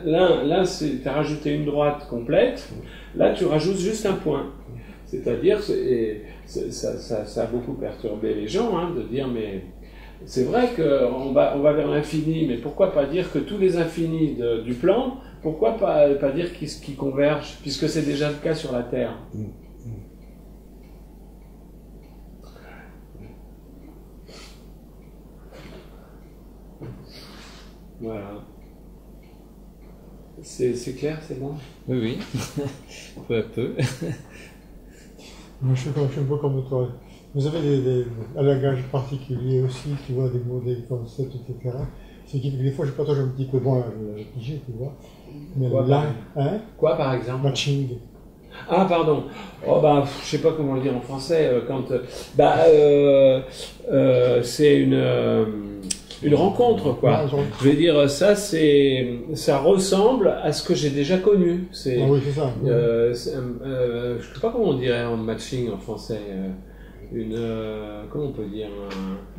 B: là, tu as rajouté une droite complète, là, tu rajoutes juste un point. C'est-à-dire, ça a beaucoup perturbé les gens, hein, de dire, mais c'est vrai qu'on va vers l'infini, mais pourquoi pas dire que tous les infinis du plan, pourquoi pas dire qu'ils convergent, puisque c'est déjà le cas sur la Terre. Voilà. C'est clair, c'est bon?
C: Oui. Peu à peu.
D: Moi, je suis un peu comme toi. Vous avez un langage particulier aussi, tu vois, des mots, des concepts, etc. C'est que des fois, je partage un petit peu moins le pigé, tu vois. Mais
B: Quoi,
D: là, hein,
B: Quoi, par exemple?
D: matching.
B: Ah, pardon. Oh, bah, je sais pas comment le dire en français. C'est une rencontre, quoi.
D: Ouais,
B: Je vais dire, ça ressemble à ce que j'ai déjà connu. C'est,
D: ah oui, c'est ça.
B: je sais pas comment on dirait en matching en français. Comment on peut dire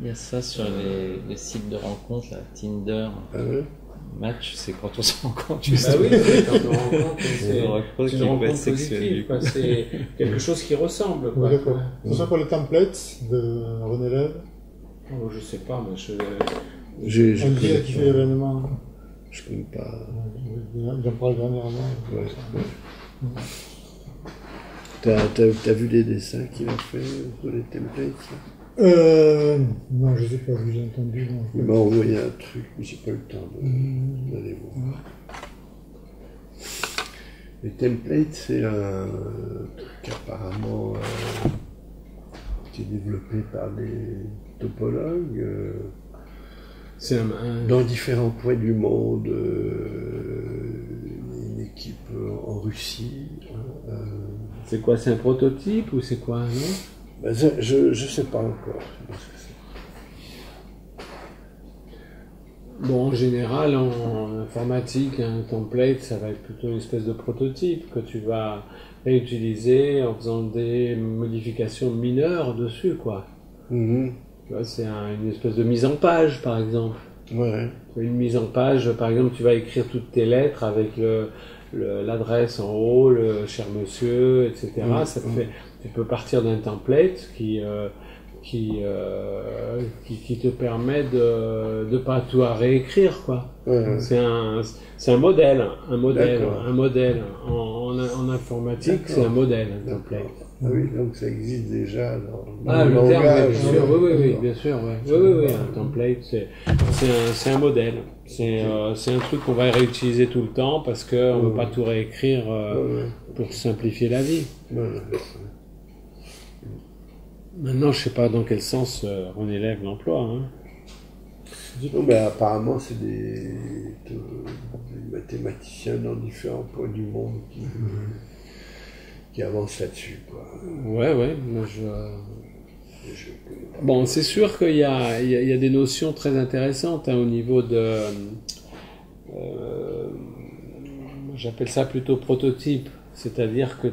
C: Il y a ça sur les sites de rencontres, là, Tinder. Match, c'est quand on se rencontre.
B: Bah oui, c'est quand on rencontre, c'est
C: une rencontre
B: une rencontre positive, quoi. C'est quelque chose qui ressemble, quoi.
D: Oui, d'accord. C'est ça pour le template de René Lève.
B: Oh, je sais pas, moi,
A: Je
D: Un
A: connais
D: guide qui fait
A: pas.
D: l'événement.
A: Je connais pas.
D: J'en parle dernièrement.
A: Ouais, ouais. T'as vu les dessins qu'il a fait sur les templates?
D: Non, je sais pas, j'ai entendu. Non.
A: Il m'a envoyé un truc, mais j'ai pas eu le temps d'aller voir. Les templates, c'est un truc apparemment qui est développé par des topologues
B: c'est
A: dans différents coins du monde. Une équipe en Russie.
B: c'est quoi, c'est un prototype ou c'est quoi, non?
A: Ben ça, je sais pas encore. Je sais pas ce que c'est.
B: Bon, en général, en informatique, un template, ça va être plutôt une espèce de prototype que tu vas réutiliser en faisant des modifications mineures dessus, quoi.
A: Mhm.
B: Tu vois, c'est une espèce de mise en page, par exemple.
A: Ouais.
B: Une mise en page, par exemple, tu vas écrire toutes tes lettres avec l'adresse en haut, le cher monsieur, etc. Ça te fait, tu peux partir d'un template qui te permet de pas tout à réécrire, quoi.
A: Ouais.
B: C'est un modèle.
A: D'accord.
B: Un modèle. En informatique,
A: D'accord.
B: c'est un modèle, un template.
A: Ah oui, donc ça existe déjà dans
B: Ah,
A: le
B: le terme,
A: langage.
B: bien sûr, oui, bien sûr, ouais. Oui, un template, c'est un modèle. C'est un truc qu'on va réutiliser tout le temps parce qu'on ne veut pas tout réécrire pour simplifier la vie.
A: Ouais.
B: Maintenant, je sais pas dans quel sens René Lève l'emploie. Hein.
A: Non, mais apparemment, c'est des mathématiciens dans différents points du monde qui avancent là-dessus, quoi.
B: Ouais, moi Bon, c'est sûr qu'il y a des notions très intéressantes au niveau de... j'appelle ça plutôt prototype. C'est-à-dire que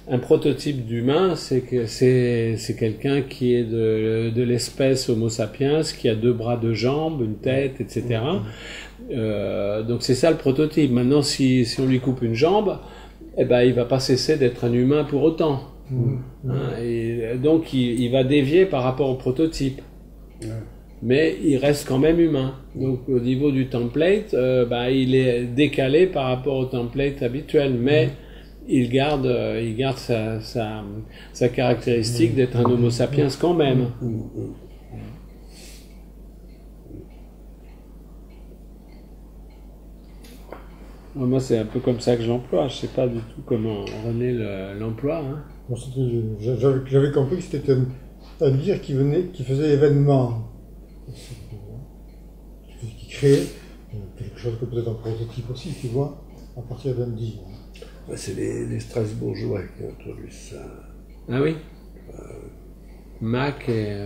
B: un prototype d'humain, c'est quelqu'un qui est de l'espèce Homo sapiens, qui a 2 bras, 2 jambes, une tête, etc. Donc c'est ça le prototype. Maintenant, si on lui coupe une jambe, eh ben, il va pas cesser d'être un humain pour autant. Et donc il va dévier par rapport au prototype. Mais il reste quand même humain. Donc au niveau du template, il est décalé par rapport au template habituel, mais il garde sa caractéristique d'être un Homo sapiens quand même. Moi, c'est un peu comme ça que je l'emploie. Je sais pas du tout comment René l'emploie. Hein.
D: Bon, j'avais compris que c'était un dire qui faisait événement, qui créait quelque chose que peut-être un prototype aussi, tu vois, à partir d'un dire.
A: C'est les Strasbourgeois qui ont introduit ça.
B: Ah oui. Mac et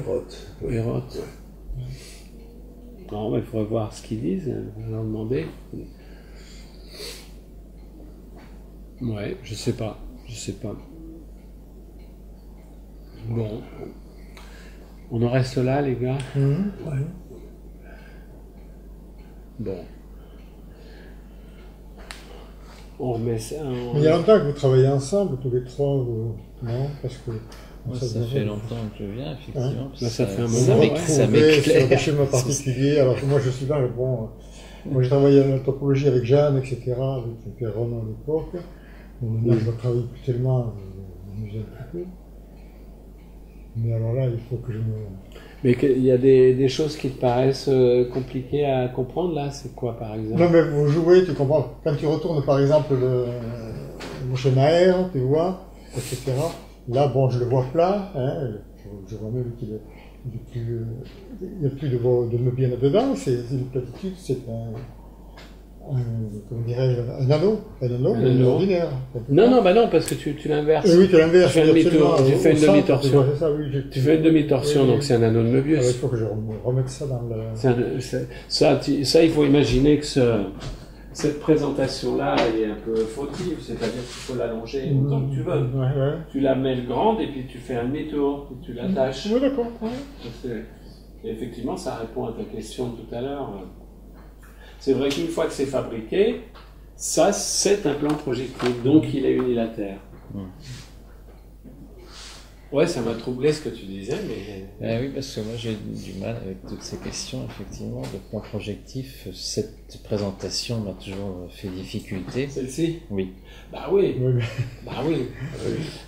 A: Roth.
B: Et Roth. Non, mais il faudrait voir ce qu'ils disent, leur demander. Ouais, je sais pas. Bon. On en reste là, les gars?
A: Ouais.
B: Bon. On remet ça.
D: Mais il y a longtemps que vous travaillez ensemble, tous les trois, non? Parce que
C: Moi, ça fait longtemps que je viens, effectivement.
B: Ça fait un
C: ça
B: moment,
C: m'éclaire. Ça m'éclaire.
D: C'est un schéma particulier, alors que moi je suis là, bon, moi j'ai travaillé en anthropologie avec Jeanne, etc., avec Pierre Ronan à l'époque. Bon, maintenant je ne travaille plus tellement, je m'amuse un petit peu. Mais alors là, il faut que je me...
B: Mais il y a des choses qui te paraissent compliquées à comprendre, là, c'est quoi, par exemple?
D: Non, mais vous jouez, tu comprends. Quand tu retournes, par exemple, le schéma R, tu vois, etc. Là, bon, je le vois plat, hein, je vois même qu'il n'y a plus de meubier là-dedans, c'est une platitude, c'est comment dirais-je, un anneau ordinaire.
B: Non, bah non, parce que tu l'inverses.
D: Oui, tu l'inverses.
B: Tu fais une demi-torsion. Tu fais une demi-torsion,
D: Oui.
B: donc c'est un anneau de Möbius.
D: Il faut que je remette ça dans le...
B: Ça, il faut imaginer que cette présentation-là est un peu fautive, c'est-à-dire qu'il faut l'allonger autant que tu veux.
D: Ouais.
B: Tu la mets grande et puis tu fais un demi-tour, puis tu l'attaches.
D: Oui, d'accord.
B: Et effectivement, ça répond à ta question de tout à l'heure. C'est vrai qu'une fois que c'est fabriqué, ça, c'est un plan projectile, donc il est unilatère. Ouais, ça m'a troublé ce que tu disais, mais...
C: oui, parce que moi j'ai du mal avec toutes ces questions, effectivement, de plan projectif. Cette présentation m'a toujours fait difficulté.
B: Celle-ci ?
C: Oui.
B: Bah oui. Bah oui.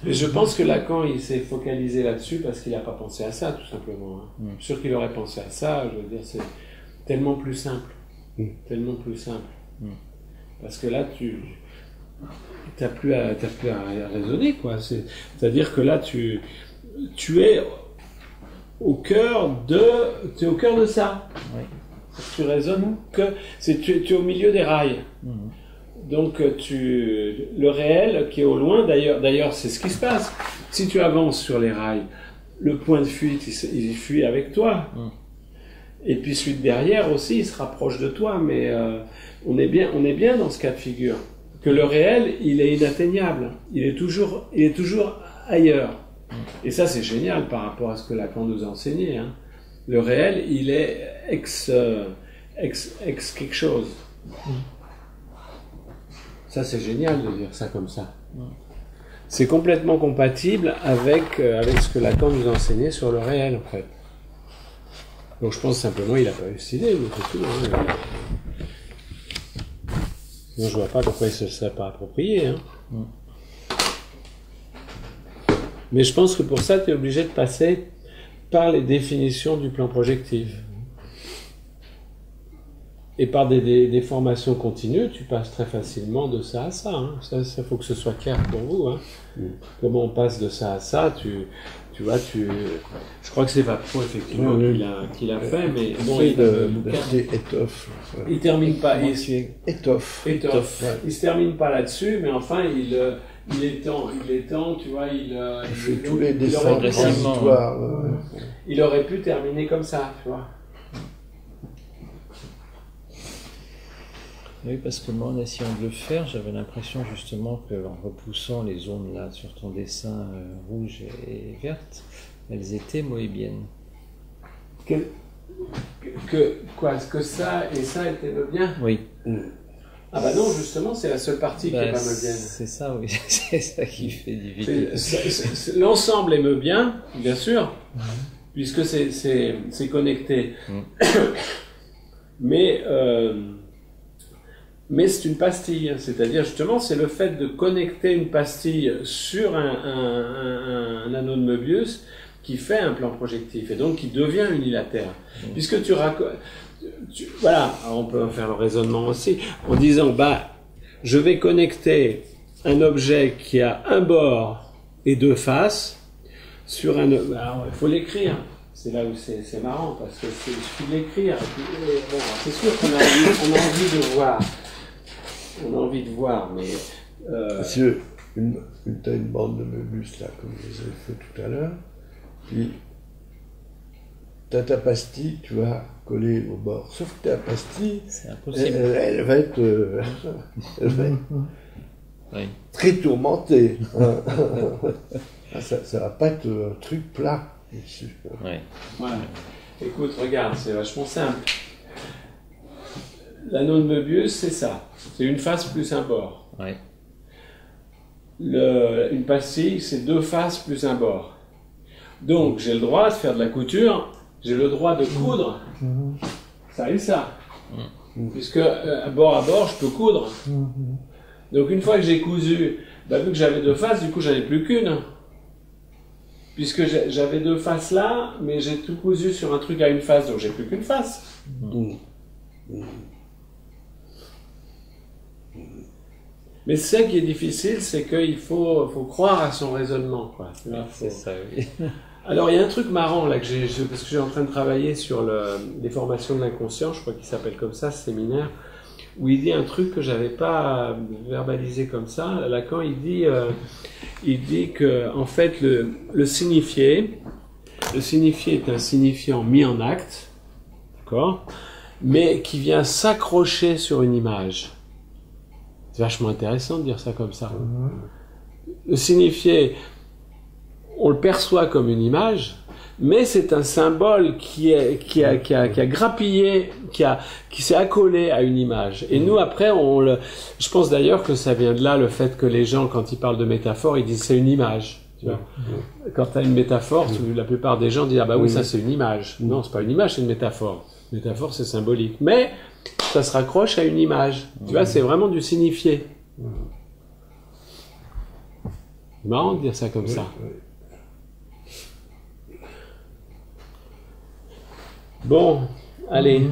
B: Mais je pense que Lacan, il s'est focalisé là-dessus parce qu'il n'a pas pensé à ça, tout simplement. Je suis sûr qu'il aurait pensé à ça, je veux dire, c'est tellement plus simple. Tellement plus simple. Parce que là, tu n'as plus à raisonner, quoi. C'est-à-dire que là, tu es au cœur de ça.
C: Oui.
B: Tu raisonnes que tu es au milieu des rails. Donc le réel qui est au loin, d'ailleurs c'est ce qui se passe. Si tu avances sur les rails, le point de fuite il fuit avec toi. Et puis celui de derrière aussi, il se rapproche de toi, mais on est bien dans ce cas de figure. Que le réel, il est inatteignable. Il est toujours ailleurs. Et ça, c'est génial par rapport à ce que Lacan nous a enseigné. Hein. Le réel, il est ex quelque chose. Ça, c'est génial de dire ça comme ça. C'est complètement compatible avec ce que Lacan nous a enseigné sur le réel, en fait. Donc je pense simplement qu'il n'a pas eu cette idée, mais c'est tout. Hein. Sinon je vois pas pourquoi il se serait pas approprié. Hein. Mais je pense que pour ça, tu es obligé de passer par les définitions du plan projectif. Et par des formations continues, tu passes très facilement de ça à ça. Hein. Ça faut que ce soit clair pour vous. Hein. Comment on passe de ça à ça, tu vois, je crois que c'est Vapro, effectivement, qui l'a fait, mais bon, il termine pas.
D: Étoffe.
B: Ouais. Il se termine pas là-dessus, mais enfin, il est temps, tu vois, il
A: fait tous les dessins transitoires.
B: Il aurait pu terminer comme ça, tu vois.
C: Oui, parce que moi, en essayant de le faire, j'avais l'impression justement qu'en repoussant les zones là sur ton dessin rouge et verte, elles étaient moébiennes.
B: Que ça et ça étaient moébiens ?
C: Oui.
B: Ah bah non, justement, c'est la seule partie qui est pas moébienne.
C: C'est ça, oui. C'est ça qui fait difficile.
B: L'ensemble est moébien, bien sûr, puisque c'est connecté. Mais c'est une pastille, c'est-à-dire justement c'est le fait de connecter une pastille sur un anneau de Möbius qui fait un plan projectif et donc qui devient unilatère. Puisque voilà, on peut en faire le raisonnement aussi en disant je vais connecter un objet qui a un bord et deux faces sur un... Alors il faut l'écrire. C'est là où c'est marrant parce que il suffit de l'écrire. Bon, c'est sûr qu'on a envie de voir. On a envie de voir, mais...
A: Si tu as une bande de Möbius, là, comme je les ai fait tout à l'heure, puis tu as ta pastille, tu vas coller au bord. Sauf que ta pastille, elle va être, très tourmentée. Ça va pas être un truc plat.
B: Ouais. Écoute, regarde, c'est vachement simple. L'anneau de Möbius, c'est ça. C'est une face plus un bord.
C: Ouais.
B: Une pastille, c'est deux faces plus un bord. Donc, j'ai le droit de faire de la couture, j'ai le droit de coudre ça et ça. Puisque bord à bord, je peux coudre. Donc, une fois que j'ai cousu, vu que j'avais deux faces, du coup, j'en ai plus qu'une. Puisque j'avais deux faces là, mais j'ai tout cousu sur un truc à une face, donc j'ai plus qu'une face. Mais ce qui est difficile, c'est qu'il faut croire à son raisonnement, quoi.
C: C'est ça, oui.
B: Alors, il y a un truc marrant, là, parce que je suis en train de travailler sur les formations de l'inconscient, je crois qu'il s'appelle comme ça, ce séminaire, où il dit un truc que j'avais pas verbalisé comme ça. Lacan, il dit que, en fait, le signifié est un signifiant mis en acte, d'accord, mais qui vient s'accrocher sur une image. C'est vachement intéressant de dire ça comme ça. Le signifié, on le perçoit comme une image, mais c'est un symbole qui a grappillé, qui s'est accolé à une image. Et nous, après, je pense d'ailleurs que ça vient de là, le fait que les gens, quand ils parlent de métaphore, ils disent c'est une image. Tu vois. Quand tu as une métaphore, la plupart des gens disent ah bah oui, ça c'est une image. Non, c'est pas une image, c'est une métaphore. Une métaphore, c'est symbolique. Mais ça se raccroche à une image. Tu vois, c'est vraiment du signifié. C'est marrant de dire ça comme ça. Bon, allez.